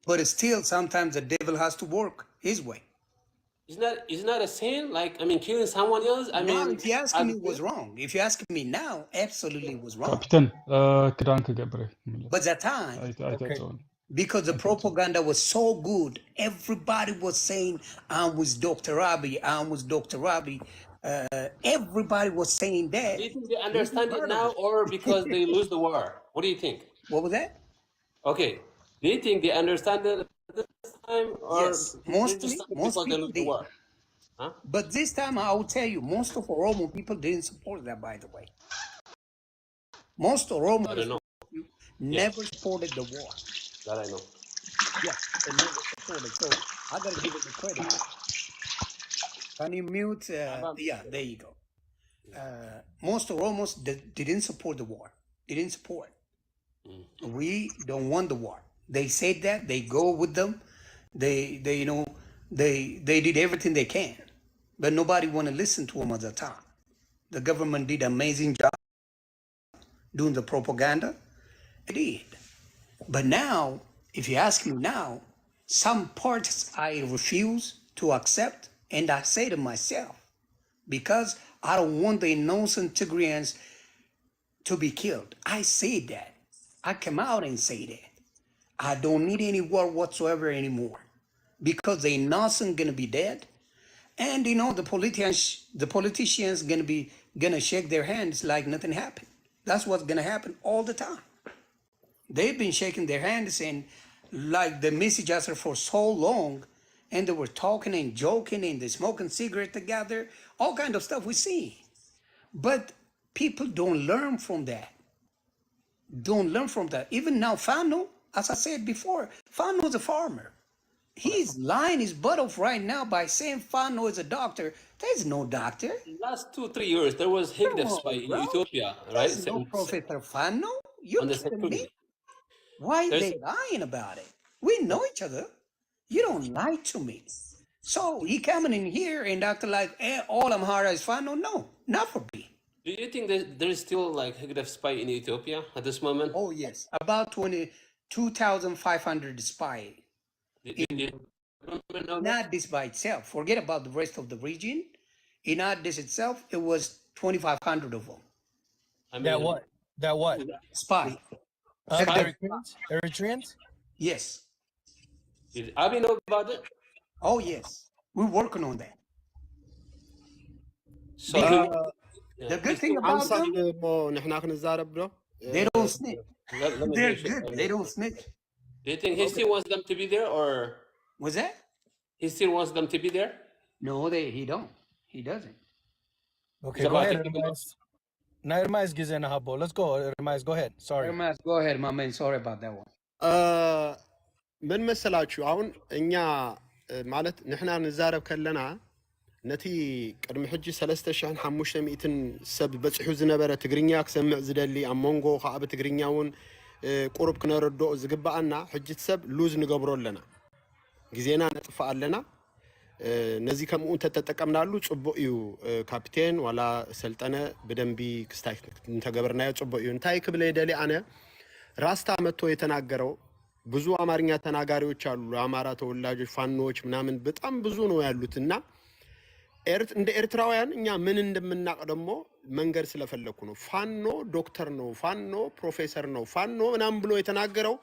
but still sometimes the devil has to work his way. It's not a sin. Like, I mean, killing someone else. I mean, Now, if you ask me, it was wrong. If you ask me now, absolutely it was wrong. ካፕቴን ክዳን ክገብረ But that time, ኣይተፀውን because the propaganda was so good, everybody was saying, I'm with Dr. Abiy, I'm with Dr. Abiy. Everybody was saying that. Do you think they understand it now, or because they lose the war? What do you think? What was that? Okay, do you think they understand it this time, or Yes, mostly, because most they people lose the did. war? Huh? But this time, I will tell you, most of Oromo people didn't support that, by the way. Most Oromo I don't know. never supported the war. That I know. Yeah, they never supported. So I gotta give it the credit. Can you mute? Yeah, there you go. Most Oromos didn't support the war. They didn't support. We don't want the war. They said that they go with them. They you know they did everything they can, but nobody want to listen to them at the time. The government did an amazing job doing the propaganda. It did. But now, if you ask me now, some parts I refuse to accept, and I say to myself, because I don't want the innocent Tigrayans to be killed. I say that. I come out and say that. I don't need any war whatsoever anymore, because the innocent gonna be dead, and you know the politicians gonna shake their hands like nothing happened. That's what's gonna happen all the time. They've been shaking their hands and like the messengers for so long, and they were talking and joking and they smoking cigarette together, all kind of stuff we see. But people don't learn from that. Don't learn from that. Even now, Fano, as I said before, Fano is a farmer. He's lying his butt off right now by saying Fano is a doctor. There's no doctor. Last 2-3 years, there was Higdefs by bro. Ethiopia, right? There's no Professor Fano. You on the kidding me? security. Why There's- they lying about it? We know each other. You don't lie to me. So he coming in here and acting like all Amhara is Fano. No, not for me. Do you think that there is still like Higdef spy in Ethiopia at this moment? Oh yes, about 22,500 spy. Did you know that? Not this by itself. Forget about the rest of the region. In Addis itself, it was 2,500 of them. I mean, That what? Spy. Eritreans? Yes. Did Abi know about it? Oh, yes. We're working on that. So he, The good thing عن about صد them, مو نحن نزارب له they don't snitch. let me They're finish it. good. They don't snitch. Do you think he still wants them to be there, or Was that? he still wants them to be there? No, he don't. He doesn't. Okay, go ahead, Ermias. Now Ermias gives in a habo. Let's go, Ermias. Go ahead. Sorry. Ermias, go ahead, my man. Sorry about that one. من መሰላችሁ አሁን እኛ ማለት ንሕና ንዛረብ ከለና ነቲ ቅድሚ ሕጂ 3500 ሰብ በጽሑ ዝነበረ ትግርኛ ክሰምዕ ዝደሊ ኣብ መንጎ ከዓ ብትግርኛ እውን ቁርብ ክነረድኦ ዝግባአና ሕጂ ሰብ ሉዝ ንገብሮ ኣለና ግዜና ነጥፋ ኣለና ነዚ ከምኡ ተተጠቀምናሉ ጽቡቕ እዩ ካፒቴን ዋላ ሰልጠነ በደንቢ ክስታይ እንተገበርናዮ ጽቡቕ እዩ እንታይ ክብለ ይደሊ ኣነ ራስታ መጥቶ የተናገረው ብዙ አማርኛ ተናጋሪዎች አሉ አማራ ተወላጆች ፋኖዎች ምናምን በጣም ብዙ ነው ያሉትና እንደ ኤርትራውያን እኛ ምን እንደምናቅ ደግሞ መንገር ስለፈለኩ ነው ፋኖ ዶክተር ነው ፋኖ ፕሮፌሰር ነው ፋኖ ምናምን ብሎ የተናገረው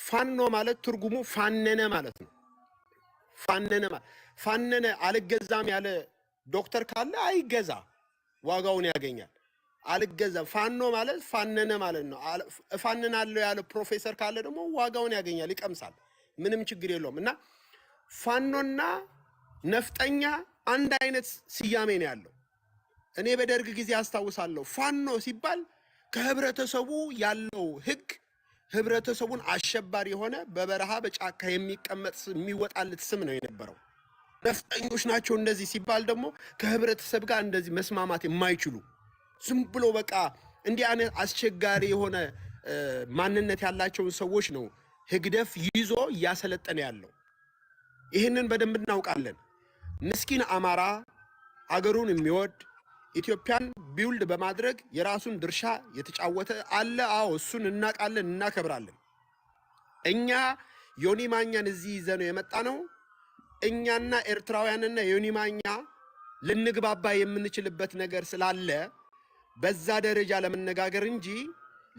ፋኖ ማለት ትርጉሙ ፋነነ ማለት ነው ፋነነ አልገዛም ያለ ዶክተር ካለ አይገዛ ዋጋውን ያገኛል አልገዛ ፋኖ ማለት ፋነነ ማለት ነው ፋነናለው ያለ ፕሮፌሰር ካለ ደግሞ ዋጋውን ያገኛል ይቀምሳል ምንም ችግር የለውም እና ፋኖና ነፍጠኛ አንድ አይነት ስያሜ ነው ያለው እኔ በደርግ ጊዜ አስተዋውሳለሁ ፋኖ ሲባል ከህብረተሰቡ ያለው ህግ ህብረተሰቡን አሸባሪ የሆነ በበረሃ በጫካ የሚቀመጥ የሚወጣለት ስም ነው የነበረው ነፍጠኞች ናቸው እንደዚህ ሲባል ደግሞ ከህብረተሰብ ጋር እንደዚህ መስማማት የማይችሉ ዝም ብሎ በቃ እንዲህ አይነት አስቸጋሪ የሆነ ማንነት ያላቸውን ሰዎች ነው ህግደፍ ይዞ ያሰለጠነ ያለው ይሄንን በደንብ እናውቃለን ምስኪን አማራ አገሩን የሚወድ ኢትዮጵያን ቢውልድ በማድረግ የራሱን ድርሻ የተጫወተ አለ አዎ እሱን እናቃለን እናከብራለን እኛ ዮኒ ማኛን እዚህ ይዘነው የመጣ ነው እኛና ኤርትራውያንና ዮኒ ማኛ ልንግባባ የምንችልበት ነገር ስላለ በዛ ደረጃ ለመነጋገር እንጂ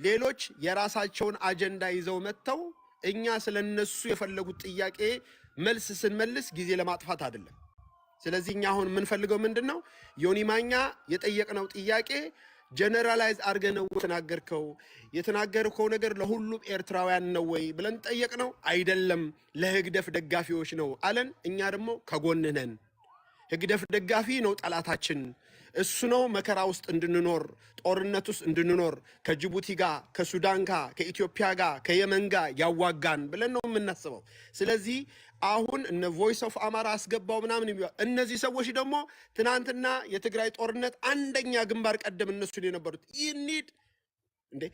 ሌሎች የራሳቸውን አጀንዳ ይዘው መተው እኛ ስለነሱ የፈለጉት ጥያቄ መልስ ስንመልስ ጊዜ ለማጥፋት አይደለም ስለዚህ እኛ አሁን ምን ፈልገው ምንድነው ዮኒ ማኛ የጠየቅነው ጥያቄ ጀነራላይዝ አርገነው የተናገርከው ነገር ለሁሉም ኤርትራውያን ነው ወይ ብለን ጠየቅነው አይደለም ለህግደፍ ደጋፊዎች ነው አለን እኛ ደግሞ ከጎንነን ህግደፍ ደጋፊ ነው ጠላታችን እሱ ነው መከራ ውስጥ እንድንኖር ጦርነት ውስጥ እንድንኖር ከጅቡቲ ጋር ከሱዳን ጋር ከኢትዮጵያ ጋር ከየመን ጋር ያዋጋን ብለን ነው የምናስበው ስለዚህ አሁን እነ ቮይስ ኦፍ አማራ አስገባው ምናምን እነዚህ ሰዎች ደግሞ ትናንትና የትግራይ ጦርነት አንደኛ ግንባር ቀደም እነሱን የነበሩት ይኒድ እንዴ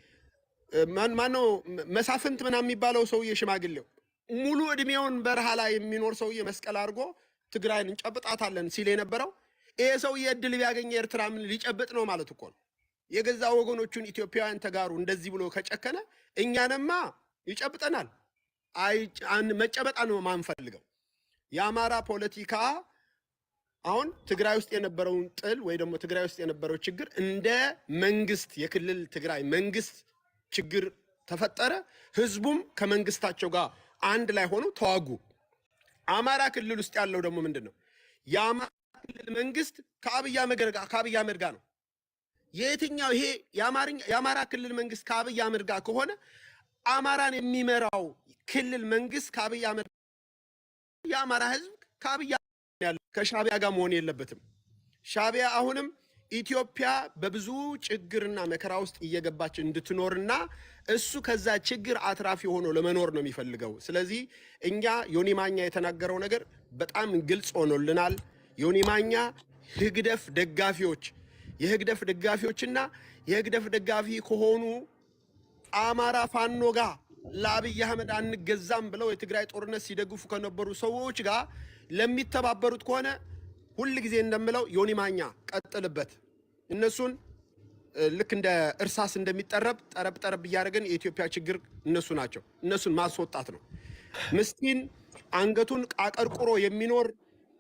ማነው መሳፍንት ምናምን የሚባለው ሰውዬ ሽማግሌው ሙሉ እድሜውን በረሃ ላይ የሚኖር ሰውዬ መስቀል አድርጎ ትግራይን እንጨብጣታለን ሲል የነበረው ይሄ ሰውዬ እድል ቢያገኝ ኤርትራ ምን ሊጨብጥ ነው ማለት እኮ ነው የገዛ ወገኖቹን ኢትዮጵያውያን ተጋሩ እንደዚህ ብሎ ከጨከነ እኛንማ ይጨብጠናል መጨበጣ ነው ማንፈልገው የአማራ ፖለቲካ አሁን ትግራይ ውስጥ የነበረውን ጥል ወይ ደግሞ ትግራይ ውስጥ የነበረው ችግር እንደ መንግስት የክልል ትግራይ መንግስት ችግር ተፈጠረ ህዝቡም ከመንግስታቸው ጋር አንድ ላይ ሆኖ ተዋጉ አማራ ክልል ውስጥ ያለው ደግሞ ምንድነው የአማራ ክልል መንግስት ከአብይ አህመድ ጋር ነው የትኛው ይሄ የአማራ ክልል መንግስት ከአብይ አህመድ ጋር ከሆነ አማራን የሚመራው ክልል መንግስት ከአብይ አህመድ የአማራ ህዝብ ከአብይ ያለው ከሻቢያ ጋር መሆን የለበትም ሻቢያ አሁንም ኢትዮጵያ በብዙ ችግርና መከራ ውስጥ እየገባች እንድትኖርና እሱ ከዛ ችግር አትራፊ ሆኖ ለመኖር ነው የሚፈልገው ስለዚህ እኛ ዮኒ ማኛ የተናገረው ነገር በጣም ግልጽ ሆኖልናል ዮኒ ማኛ ህግደፍ ደጋፊዎችና የህግደፍ ደጋፊ ከሆኑ አማራ ፋኖ ጋር ለአብይ አህመድ አንገዛም ብለው የትግራይ ጦርነት ሲደግፉ ከነበሩ ሰዎች ጋር ለሚተባበሩት ከሆነ ሁሉ ጊዜ እንደምለው ዮኒ ማኛ ቀጥልበት እነሱን ልክ እንደ እርሳስ እንደሚጠረብ ጠረብ ያደረገን የኢትዮጵያ ችግር እነሱ ናቸው እነሱን ማስወጣት ነው ምስኪን አንገቱን አቀርቅሮ የሚኖር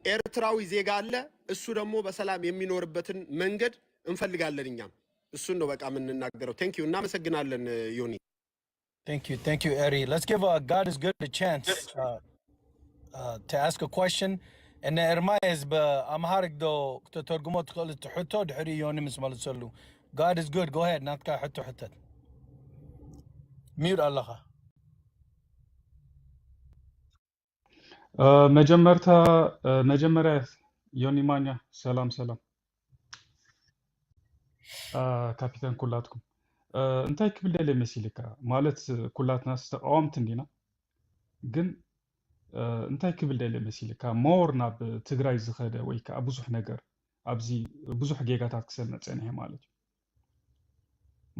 ኤርትራዊ ዜጋ አለ እሱ ደግሞ በሰላም የሚኖርበትን መንገድ እንፈልጋለን እኛም እሱን ነው በቃ የምንናገረው ቴንክ ዩ እናመሰግናለን ዮኒ Thank you, Eddie. Let's give God is good a chance to ask a question. And Ermais بأمهارك دو تترجمه تقول تحطه دحري يوني مسمى لسلو. God is good. Go ahead. ناتكا حطه حطه. مير الله. መጀመሪያ ዮኒ ማኛ ሰላም ካፒታን ኩላትኩም እንታይ ክብል ደለ መሲልካ ማለት ኩላትናስ ተቃወምቲ እንዲና ግን እንታይ ክብል ደለ መሲልካ ሞር ናብ ትግራይ ዝኸደ ወይ ከዓ ብዙሕ ነገር ኣብዚ ብዙሕ ጌጋታት ክሰምዕ ፀኒሐ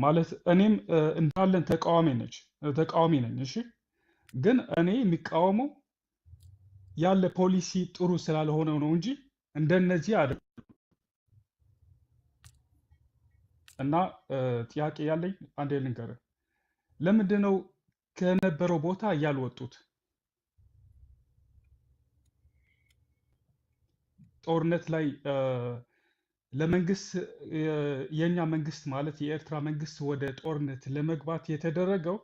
ማለት እኔም እንዳለን ተቃዋሚ ነኝ እሺ ግን እኔ የሚቃወመው ያለ ፖሊሲ ጥሩ ስላልሆነ ነው እንጂ እንደነዚህ አይደለም እና ጥያቄ ያለኝ አንዴ ልንገርህ ለምንድን ነው ከነበረው ቦታ ያልወጡት ጦርነት ላይ ለመንግስት የኛ መንግስት ማለት የኤርትራ መንግስት ወደ ጦርነት ለመግባት የተደረገው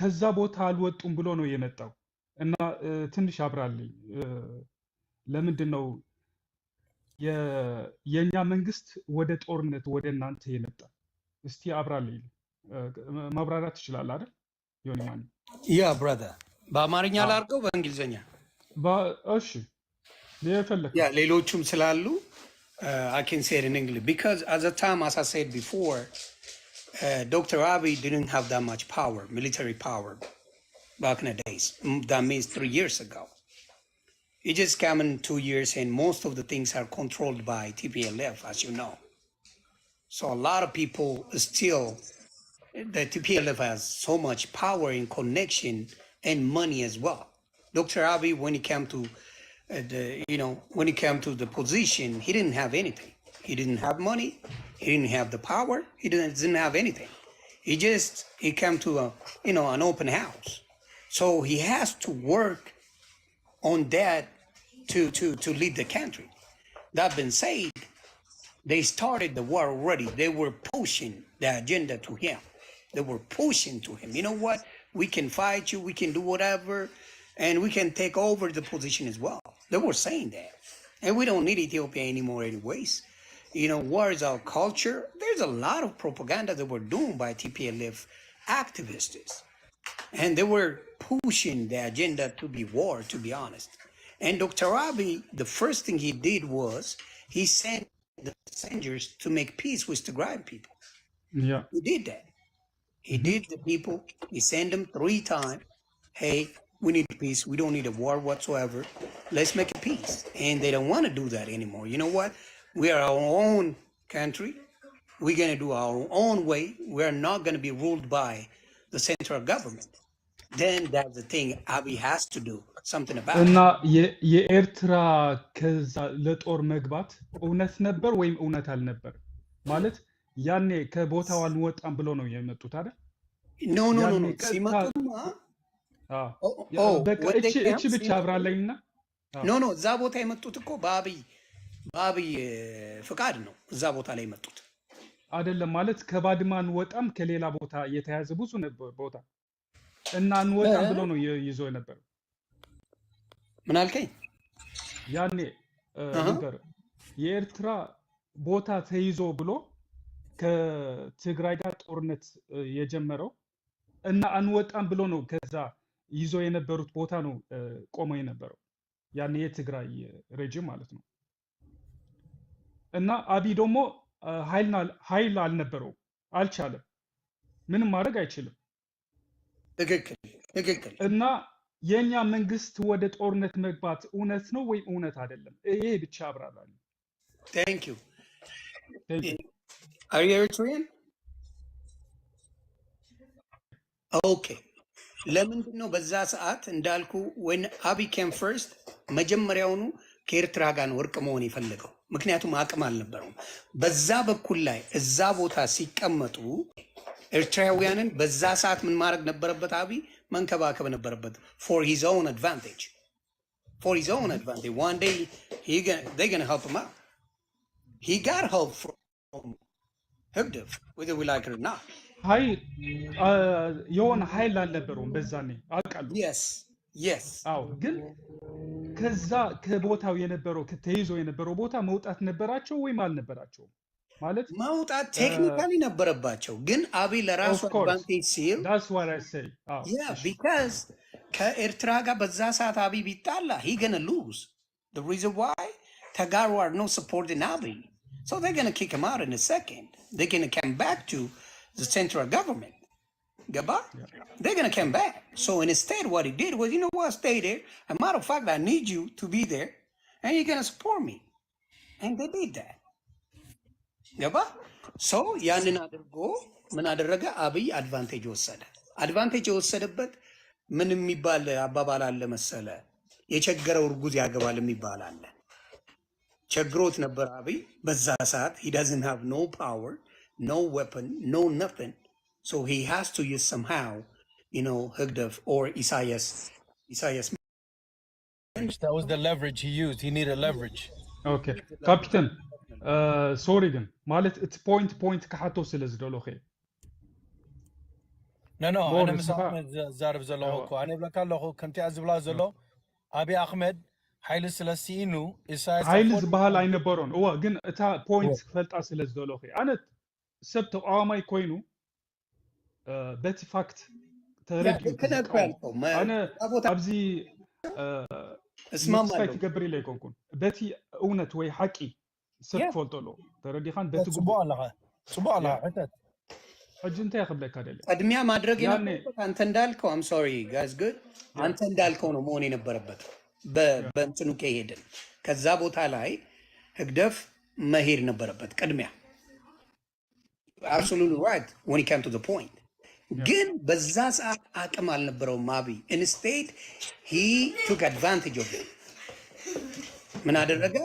ከዛ ቦታ አልወጡም ብሎ ነው የመጣው እና ትንሽ አብራልኝ ለምንድን ነው የኛ መንግስት ወደ ጦርነት ወደ እናንተ የመጣ እስቲ አብራልኝ ማብራራት ትችላለህ አይደል ዮኒ ማን ያ ብራዘር በአማርኛ ላድርገው በእንግሊዘኛ እሺ ለፈለክ ያ ሌሎቹም ስላሉ I can say it in English because at the time, as I said before, Dr. Abiy didn't have that much power, military power, back in the days. That means 3 years ago. It just came in 2 years, and most of the things are controlled by TPLF, as you know. So a lot of people still, the TPLF has so much power and connection and money as well. Dr. Abiy, when he came to when he came to the position, he didn't have anything. He didn't have money. He didn't have the power. He didn't have anything. He came to an open house. So he has to work on that to lead the country. That being said, they started the war already. They were pushing the agenda to him. They were pushing to him. You know what? We can fight you. We can do whatever. And we can take over the position as well. They were saying that. And we don't need Ethiopia anymore anyways. War is our culture. There's a lot of propaganda that were doing by TPLF activists. And they were pushing the agenda to be war, to be honest. And Dr. Abiy, the first thing he did was he sent the messengers to make peace with the Tigray people. Yeah. He did that. He did the people. He sent them 3 times. Hey, we need peace. We don't need a war whatsoever. Let's make a peace. And they don't want to do that anymore. You know what? We are our own country. We're going to do our own way. We're not going to be ruled by the central government. Then that's the thing Abiy has to do something about እና የኤርትራ ከዛ ለጦር መግባት እውነት ነበር ወይም እውነት አልነበር ማለት ያኔ ከቦታው አልወጣም ብሎ ነው የመጡት አይደል No. ሲመጡማ በቃ እቺ ብቻ አብራለኝና ኖ እዛ ቦታ የመጡት እኮ በአብይ ፍቃድ ነው እዛ ቦታ ላይ የመጡት አይደለም ማለት ከባድማን ወጣም ከሌላ ቦታ የተያዘ ብዙ ነበር ቦታ እና አንወጣም ብሎ ነው ይዞ ነበር ምን አልከኝ ያኔ ነበር የኤርትራ ቦታ ተይዞ ብሎ ከትግራይ ጋር ጦርነት የጀመረው እና አንወጣም ብሎ ነው ከዛ ይዞ የነበሩት ቦታ ነው ቆመው የነበረው ያኔ የትግራይ ሬጅም ማለት ነው እና አቢ ደግሞ ኃይል አልነበረው አልቻለም ምንም ማድረግ አይችልም ትክክል እና የኛ መንግስት ወደ ጦርነት መግባት እውነት ነው ወይ እውነት አይደለም ይሄ ብቻ አብራራለሁ Thank you Are you Eritrean? Okay ለምንድን ነው በዛ ሰዓት እንዳልኩ when Abiy came first መጀመሪያውኑ ከኤርትራ ጋር ነው እርቅ መሆን የፈለገው ምክንያቱም አቅም አልነበረውም በዛ በኩል ላይ እዛ ቦታ ሲቀመጡ ኤርትራውያንን በዛ ሰዓት ምን ማድረግ ነበረበት Abiy መንከባከብ ነበረበት for his own advantage one day they're going to help him out he got help from Hugdef, whether we like it or not ሃይ የሆነ ኃይል አልነበረውም በዛኔ አውቃለሁ። Yes, yes. አዎ ግን ከዛ ከቦታው የነበረው ተይዞ የነበረው ቦታ መውጣት ነበራቸው ወይም አልነበራቸውም? ማለት መውጣት ቴክኒካሊ ነበረባቸው ግን አብይ ለራሱ of course አድቫንቴጅ ሲል that's what I say አዎ yeah እሺ because ከኤርትራ ጋር በዛ ሰዓት አብይ ቢጣላ he gonna lose the reason why Tagaru are no supporting Abiy so they're gonna kick him out in a second they're gonna come back to the central government Gaba? yeah. They're gonna come back so instead what he did was you know what stay there as a matter of fact I need you to be there and you're gonna support me and they did that ገባ ሰው ያንን አድርጎ ምን አደረገ አብይ አድቫንቴጅ ወሰደ አድቫንቴጅ የወሰደበት ምን የሚባል አባባል አለ መሰለ የቸገረው እርጉዝ ያገባል የሚባል አለ ቸግሮት ነበር አብይ በዛ ሰዓት he doesn't have no power no weapon no nothing so he has to use somehow you know Hugdef or Isaias That was the leverage he used. He needed leverage. ኦኬ ካፒቴን ሶሪ ግን ማለት it's point كحاتو ስለዝደሎ ኸ No, More أنا is مسا about- أحمد زارف زلوكو. أنا بلاك الله كنت أزبلا زلو. أبي أحمد حيل سلاسينو إسايس ኃይል ዝበሃል ኣይነበሮን እዋ ግን እታ ፖይንት ፈልጣ ስለዝደሎ ኸ ኣነ ሰብ ተቃዋማይ ኮይኑ በቲ ፋክት ተረዲኡ ክዝቃወም ኣነ ኣብዚ ምትስፋይ ትገብር ኢለ ይኮንኩን በቲ እውነት ወይ ሓቂ ሰብ ትፈልጦሎ ተረዲኻን በቲ صبوا الله حتت ሕጂ እንታይ ክብለካ ደለ ቀድሚያ ማድረግ የነበረበት አንተ እንዳልከው አም ሶሪ ጋይስ ጉድ አንተ እንዳልከው ነው መሆን የነበረበት በእንትኑ ከሄድን ከዛ ቦታ ላይ ህግደፍ መሄድ ነበረበት ቅድሚያ absolutely right when he came to the point ግን በዛ ሰዓት አቅም አልነበረውም አብይ instead he took advantage of it ምን አደረገ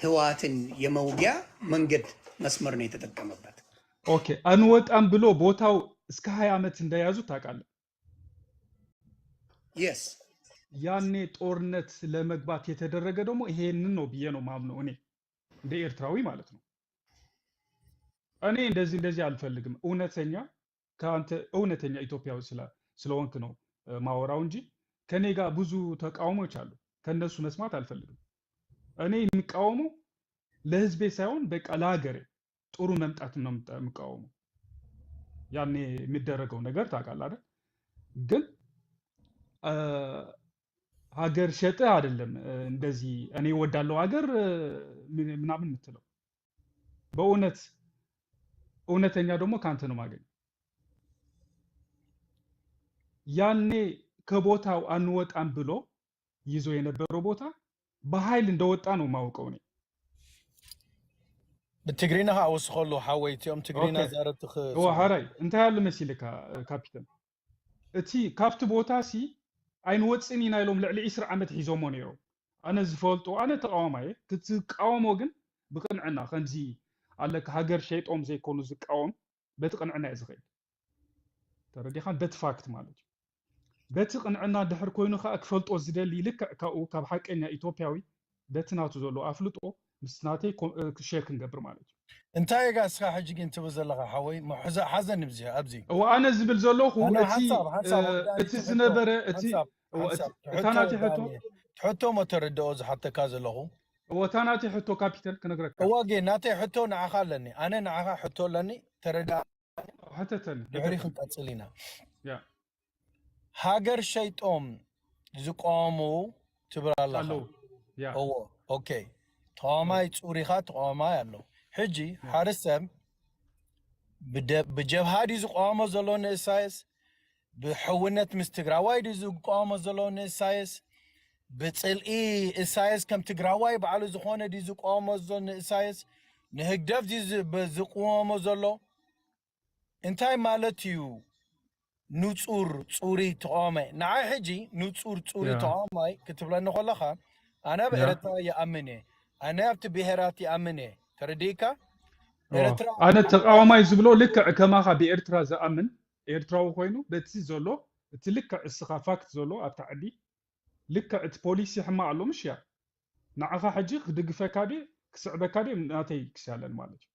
ህዋትን የመውጊያ መንገድ መስመር ነው የተጠቀመበት ኦኬ አንወጣም ብሎ ቦታው እስከ 20 ዓመት እንደያዙ ታውቃለህ yes ያኔ ጦርነት ለመግባት የተደረገ ደግሞ ይሄንን ነው ብዬ ነው ማምነው እኔ እንደ ኤርትራዊ ማለት ነው እኔ እንደዚህ አልፈልግም እውነተኛ ካንተ እውነተኛ ኢትዮጵያዊ ስለሆንክ ነው ማወራው እንጂ ከኔ ጋር ብዙ ተቃውሞች አሉ ከነሱ መስማት አልፈልግም እኔ የሚቃወመው ለህዝቤ ሳይሆን በቃ ለሀገሬ ጥሩ መምጣት ነው የምቃወመው ያኔ የሚደረገው ነገር ታውቃለህ አይደል ግን ሀገር ሸጠ አይደለም እንደዚህ እኔ ወዳለው ሀገር ምናምን የምትለው በእውነት እውነተኛ ደግሞ ካንተ ነው ማገኝ ያኔ ከቦታው አንወጣም ብሎ ይዞ የነበረው ቦታ በኃይል እንደወጣ ነው ማውቀው ነው بالتجرينا ها وسخلو حويتهم تجرينا زارت هو هراي انت ያለ መስልካ ካፒታን እቲ ካፕት ቦታ ሲ አይንወፅን ይናይሎም ልዕሊ 20 ዓመት ሒዞሞ ነይሮ ኣነ ዝፈልጦ ኣነ ተቃዋማየ ክትቃወሞ ግን ብቅንዕና ከምዚ ኣለካ ሃገር ሸይጦም ዘይኮኑ ዝቃወም በትቅንዕና ዝኸይድ ተረዲኻን በት ፋክት ማለት በቲ ቅንዕና ድሕር ኮይኑ ኸ ክፈልጦ ዝደሊ ልክዕ ካብኡ ካብ ሓቀኛ ኢትዮጵያዊ በትናቱ ዘሎ ኣፍልጦ ምስናተይ ሼር ክንገብር ማለት እዩ እንታይ ጋስኻ ሕጂ ግን ትብል ዘለኻ ሓወይ ሓዘን ንብዚ ኣብዚ ወኣነ ዝብል ዘለኹ እቲ ዝነበረ እቲ እታናቲ ሕቶ መተረድኦ ዝሓተካ ዘለኹ ወታናቲ ሕቶ ካፒታል ክነግረካ እዋጌ ናተይ ሕቶ ንዓኻ ኣለኒ ኣነ ንዓኻ ሕቶ ኣለኒ ተረዳ ሕተተኒ ድሕሪ ክንቀፅል ኢና ያ ሃገር ሸይጦም ዝቆሙ ትብል ኣለኻ ያ ኦኬ ተዋማይ ፁሪኻ ተዋማይ ኣሎ ሕጂ ሓደ ሰብ ብጀብሃዲ ዝቆሞ ዘሎ ንእሳይስ ብሕውነት ምስ ትግራዋይ ዲ ዝቆሞ ዘሎ ንእሳይስ ብፅልኢ እሳይስ ከም ትግራዋይ በዓሉ ዝኾነ ዲ ዝቆሞ ዘሎ ንእሳይስ ንህግደፍ ዲ ዝቆሞ ዘሎ እንታይ ማለት እዩ ንፁር ፁሪ ተቆመ ንዓይ ሕጂ ንፁር ፁሪ ተቆማይ ክትብለኒ ከለኻ ኣነ ብኤርትራ ይኣምን እየ ኣነ ኣብቲ ብሄራት ይኣምን እየ ተረዲእካ ኤርትራ ኣነ ተቃዋማይ ዝብሎ ልክዕ ከማኻ ብኤርትራ ዝኣምን ኤርትራዊ ኮይኑ በቲ ዘሎ እቲ ልክዕ እስኻ ፋክት ዘሎ ኣብቲ ዓዲ ልክዕ እቲ ፖሊሲ ሕማቅ ኣሎ ምሽ ያ ንዓኻ ሕጂ ክድግፈካ ዲ ክስዕበካ ዲ ናተይ ክሳለን ማለት እዩ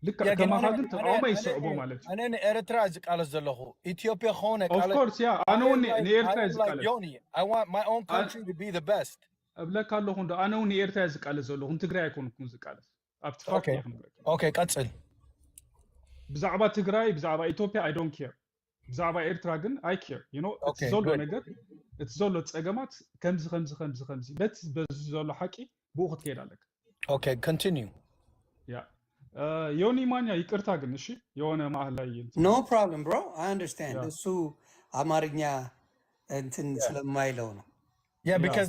ልክ ከማኻ ግን ተቃውሞ ይስዕቦ ማለት እዩ أنا إريترا ዝቃለ ዘለኹ ኢትዮጵያ ኾነ of course yeah ኣነ እውን ንኤርትራ ዝቃለ I want my own country to be the best እብለካ ኣለኹ እንዶ ኣነ እውን ንኤርትራ ዝቃለ ዘለኹ ንትግራይ ኣይኮንኩን ዝቃለ ኣብቲ ፋክት እያ ክንብለካ ኦኬ ቀጽል ብዛዕባ ትግራይ ብዛዕባ ኢትዮጵያ I don't care ብዛዕባ ኤርትራ ግን I care you know እቲ ዘሎ ነገር እቲ ዘሎ ፀገማት ከምዚ ለት በዚ ዘሎ ሓቂ ብኡ ክትከይድ ኣለካ ኦኬ continue ያ ዮኒ ማኛ ይቅርታ ግን እሺ የሆነ መሀል ላይ no problem bro I understand እሱ አማርኛ እንትን ስለማይለው ነው Yeah, because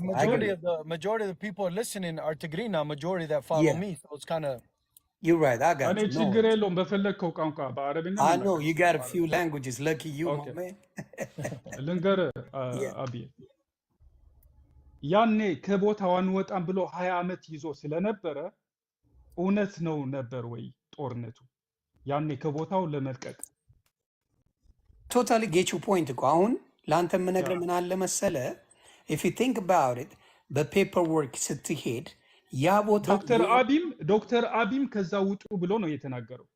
majority of the people listening are Tigrina, majority that follow me, so it's kind of. You're right. I got you. I know you got a few languages. Lucky you, my man. ልንገር አቢ ያኔ ከቦታው አንወጣም ብሎ 20 ዓመት ይዞ ስለነበረ እውነት ነው ነበር ወይ ጦርነቱ ያኔ ከቦታው ለመልቀቅ Totally get your point እኮ አሁን ላንተ ምነግር ምን አለ መሰለ if you think about it the paperwork ስትሄድ ያ ቦታ ዶክተር አቢም ከዛ ውጡ ብሎ ነው የተናገረው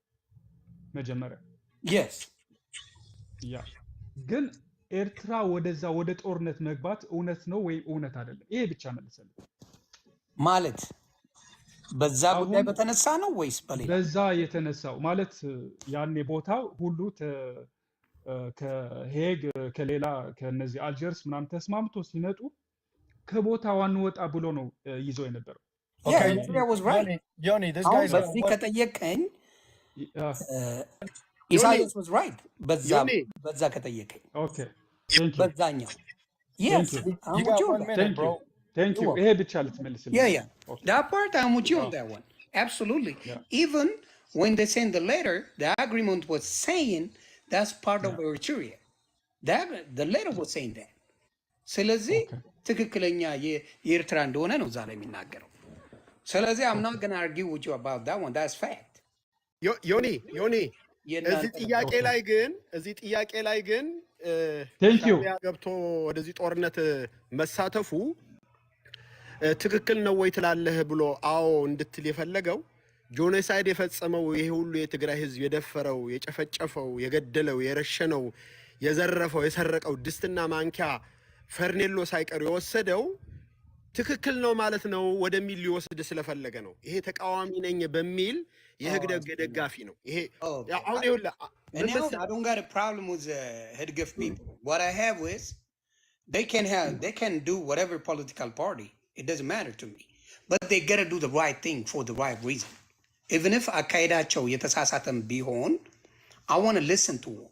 መጀመሪያ yes ያ ግን ኤርትራ ወደዛ ወደ ጦርነት መግባት እውነት ነው ወይ እውነት አይደለም ይሄ ብቻ መልሰልኝ ማለት በዛ ጉዳይ በተነሳ ነው ወይስ በሌላ በዛ የተነሳው ማለት ያኔ ቦታው ሁሉ ከሄግ ከሌላ ከነዚህ አልጀርስ ምናምን ተስማምቶ ሲመጡ ከቦታው አንወጣ ብሎ ነው ይዞ የነበረው okay that was right Yoni this guy በዚህ ከጠየቀኝ ኢሳይያስ was right በዛ ከጠየቀኝ okay thank you በዛኛው yes you got 1 minute bro thank you ይሄ ብቻ ልትመልስልኝ yeah that part I'm with you on that one absolutely even when they sent the letter the agreement was saying that's part of Eritrea the letter was saying that ስለዚህ ትክክለኛ የኤርትራ እንደሆነ ነው ዛሬ የሚናገረው ስለዚህ I'm not going to argue with you about that one that's fact ዮኒ እዚህ ጥያቄ ላይ ግን ሻዕቢያ ገብቶ ወደዚህ ጦርነት መሳተፉ ትክክል ነው ወይ ትላለህ ብሎ አዎ እንድትል የፈለገው ጆኖሳይድ የፈጸመው ይሄ ሁሉ የትግራይ ህዝብ የደፈረው የጨፈጨፈው የገደለው የረሸነው የዘረፈው የሰረቀው ድስትና ማንኪያ ፈርኔሎ ሳይቀር የወሰደው ትክክል ነው ማለት ነው ወደሚል ሊወስድ ስለፈለገ ነው ይሄ ተቃዋሚ ነኝ በሚል የህግደግ ደጋፊ ነው ይሄ አሁን ይውላ I don't got a problem with Hedgef people what I have is they can do whatever political party it doesn't matter to me but they got to do the right thing for the right reason even if አካሄዳቸው የተሳሳተም ቢሆን I want to listen to them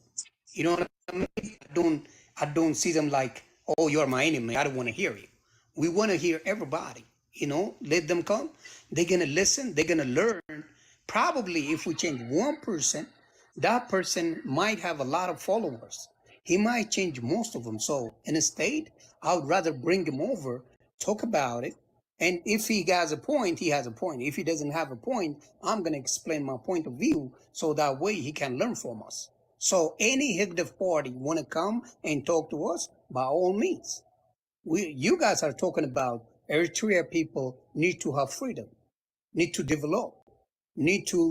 you know what I mean I don't see them like oh you're my enemy I don't want to hear you we want to hear everybody you know let them come they're going to listen they're going to learn probably if we change one person that person might have a lot of followers he might change most of them so instead I would rather bring him over talk about it and if he has a point he has a point if he doesn't have a point I'm going to explain my point of view so that way he can learn from us so any Hedgef party want to come and talk to us by all means you guys are talking about Eritrea people need to have freedom need to develop need to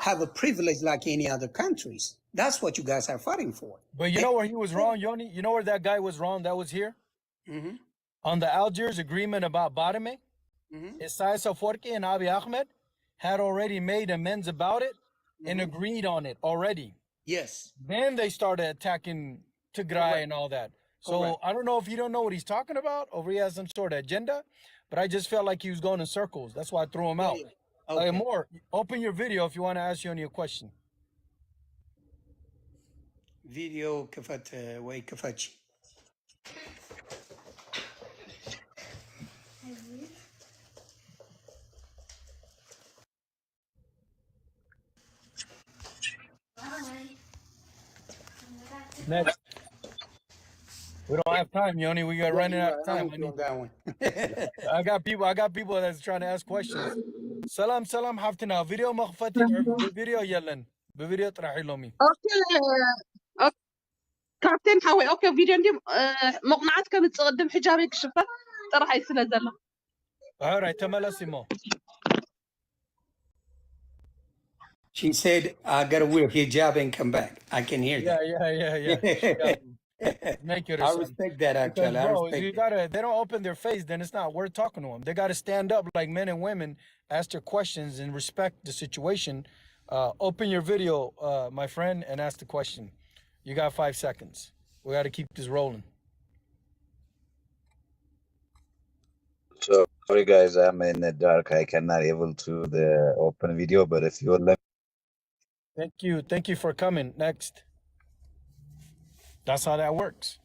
have a privilege like any other countries that's what you guys are fighting for but you know where he was wrong Yoni you know where that guy was wrong that was here on the Algiers agreement about Badame Isaias Afwerki and Abiy Ahmed had already made amends about it and agreed on it already yes then they started attacking Tigray and all that so I don't know if you don't know what he's talking about or he has some sort of agenda but I just felt like he was going in circles that's why I threw him out okay. More open your video if you want to ask you a question video كفت way كفتش next we don't have time Yoni we got running out of time I got people that's trying to ask questions سلام حفتنا فيديو مخفتي فيديو يلن بفيديو طرحي لومي اوكي كابتن حوي اوكي فيديو دي مقنعات كم تقدم حجابي كشفه طرحي سنزله alright تملسي مو She said, I gotta wear hijab and come back. I can hear Yeah, She that. make it or I something. respect that Because actually. I bro, respect you it. gotta they don't open their face, then it's not worth talking to them. They gotta stand up like men and women, ask their questions and respect the situation. Open your video, my friend, and ask the question. You got 5 seconds. We gotta keep this rolling. Sorry guys, I'm in the dark. I cannot able to the open video, but if you would let Thank you for coming. Next. That's how that works.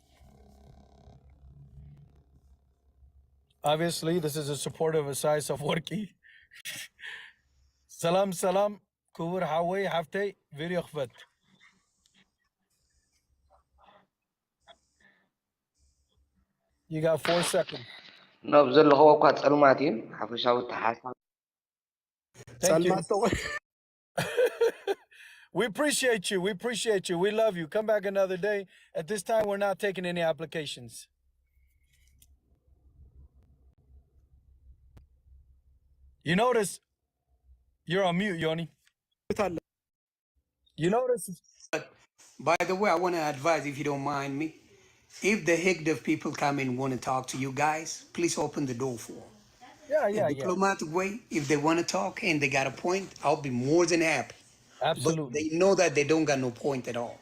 Obviously, this is a supportive Asai Saforki. Salam salam. Kubur Hawi Hafte video khvat. You got 4 seconds. نبذل اللي هو قد معلوماتين حفشاو تحاسب Thank you. Salma. We appreciate you. We appreciate you. We love you. Come back another day. At this time, we're not taking any applications. You notice you're on mute, Yoni. You notice? By the way, I want to advise, if you don't mind me, if the Higdef people come and want to talk to you guys, please open the door for them. A Yeah. diplomatic way, if they want to talk and they got a point, I'll be more than happy. But Absolutely. they know that they don't got no point at all.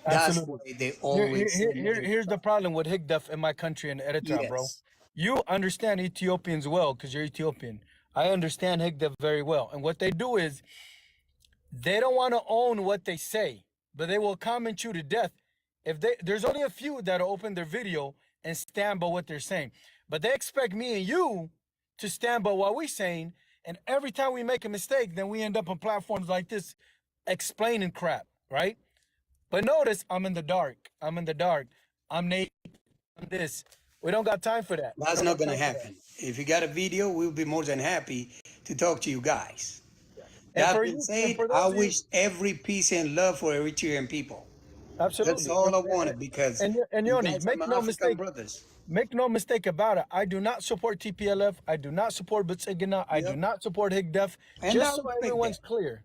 That's Absolutely. why they always send me. Here's the problem with Higdef in my country in Eritrea, bro. Yes. You understand Ethiopians well because you're Ethiopian. I understand Higdef very well. And what they do is they don't want to own what they say, but they will comment you to death. There's only a few that'll open their video and stand by what they're saying. But they expect me and you to stand by what we're saying. And every time we make a mistake, then we end up on platforms like this explaining crap, right? But notice I'm in the dark. I'm in the dark. I'm naked. I'm this. We don't got time for that. That's not going to happen. If you got a video, we'll be more than happy to talk to you guys. And That for being you, and said, for I those of you, wish every peace and love for Eritrean people. That's absolutely. all I wanted because And you Yoni, guys are my African brothers. make no mistake about it. I do not support TPLF. I do not support Butsigana. I do Yep. not support Higdef. And I Just so respect everyone's that. clear.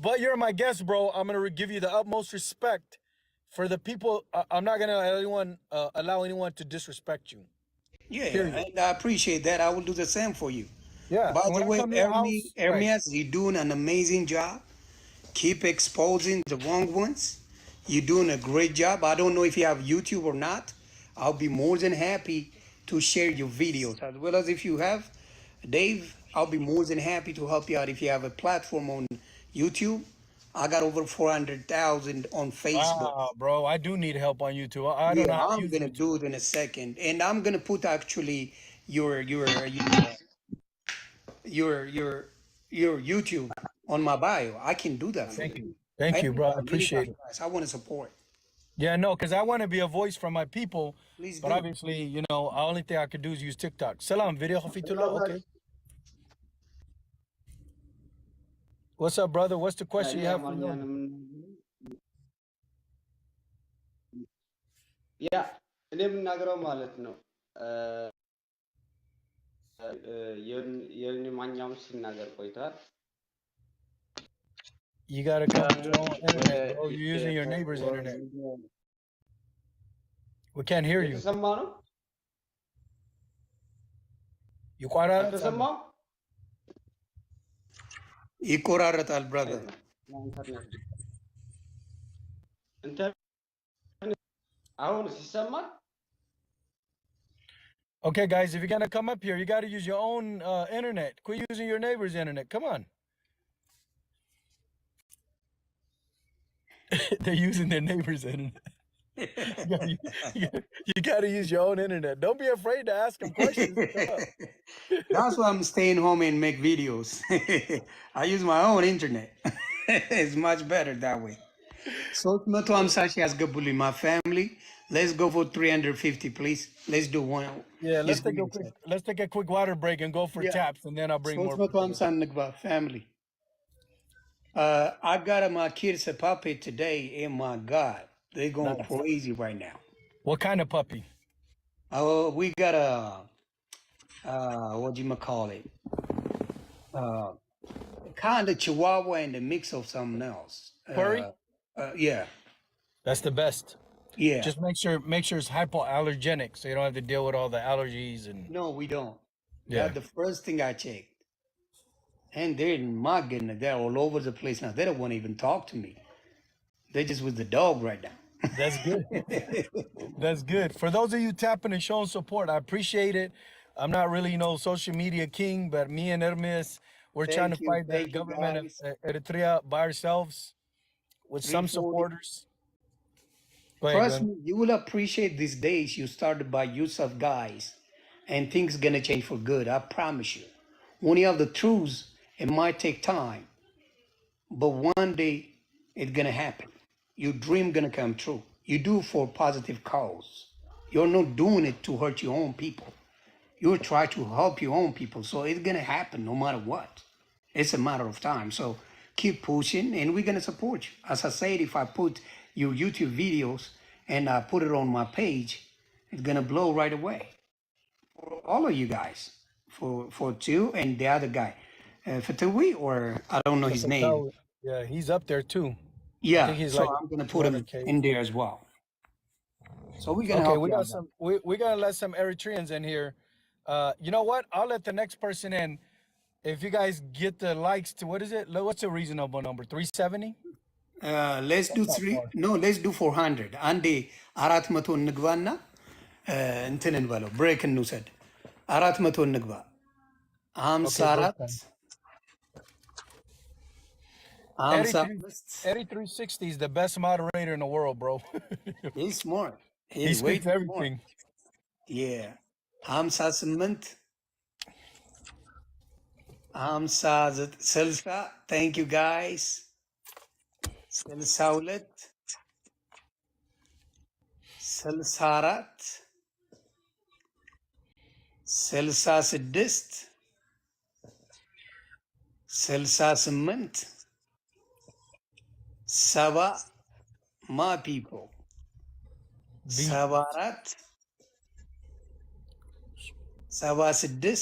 But you're my guest, bro. I'm gonna give you the utmost respect for the people. I'm not gonna allow anyone to disrespect you. Yeah, Period. and I appreciate that. I will do the same for you. Yeah. By And the when I way, come to your house, right? Ermias, you're doing an amazing job. Keep exposing the wrong ones. You're doing a great job. I don't know if you have YouTube or not. I'll be more than happy to share your videos as well as if you have. Dave, I'll be more than happy to help you out if you have a platform on YouTube. I got over 400,000 on Facebook. Wow, bro. I do need help on YouTube. I don't Yeah, know how to I'm use gonna YouTube. do it in a second, and I'm gonna put actually your your your YouTube on my bio. I can do that for Thank you. you. Thank you, bro. I appreciate it. Guys. I want to support. Yeah, no, because I want to be a voice for my people. Please But do. obviously, the only thing I could do is use TikTok. Salam, video khafitullah. Okay. What's up, brother? What's the question you have for me? ያ እኔ የምናገረው ማለት ነው የኔ ማኛም ሲናገር ቆይቷል You gotta come with your own internet, bro. You're using your neighbor's internet. We can't hear you. የተሰማ ነው ይቋራረጣል አልተሰማም ይቆራረጣል brother. አሁን ሲሰማ Okay, guys, if you're gonna come up here, you gotta use your own internet. Quit using your neighbor's internet. Come on. They're using their neighbor's internet. You gotta use your own internet. Don't be afraid to ask them questions. Come up. That's why I'm staying home and make videos. I use my own internet. It's much better that way. So Sashi has Gabuli, my family. Let's go for 350, please. Let's do one. Yeah, let's take a quick water break and go for taps, and then I'll bring more people. Family. I got my kids a puppy today, and my God, they're going crazy right now. What kind of puppy? We got a what do you call it? kind of Chihuahua and a mix of something else. Furry? Yeah. That's the best. Yeah. Just make sure it's hypoallergenic, so you don't have to deal with all the allergies and. No, we don't. Yeah. That's the first thing I checked. And they're in my goodness, they're all over the place now. They don't want to even talk to me. They're just with the dog right now. That's good. That's good. For those of you tapping and showing support, I appreciate it. I'm not really no social media king, but me and Hermes, we're trying to fight the Thank you, government of guys. Eritrea by ourselves with some 340. supporters. Go ahead, Trust Glenn. me, you will appreciate these days you started by yourself, guys, and things gonna change for good. I promise you. When you have the truths, it might take time, but one day it's gonna happen. Your dream gonna come true. You do it for a positive cause. You're not doing it to hurt your own people. You try to help your own people, so it's gonna happen no matter what. It's a matter of time. So keep pushing, and we're gonna support you. As I said, if I put your YouTube videos and I put it on my page, it's gonna blow right away. For all of you guys, for two and the other guy, Fatawi, or I don't know his name. Yeah, he's up there too. I Yeah, think he's so like I'm gonna put him 200K. in there as well. So we're gonna Okay, help we you got out. some. We gotta let some Eritreans in here. You know what? I'll let the next person in. If you guys get the likes to what is it? What's a reasonable number? 370? Let's do three. No, let's do 400. Andy, 400 እንግባና እንትን እንበለው ብሬክ እንውሰድ። 400 እንግባ። 54 55 Eddie 360 is the best moderator in the world, bro. He's smart. He He's way speaks too smart. everything. Yeah. 58 60. Thank you guys. 62 64 66 68 7 my people 74 76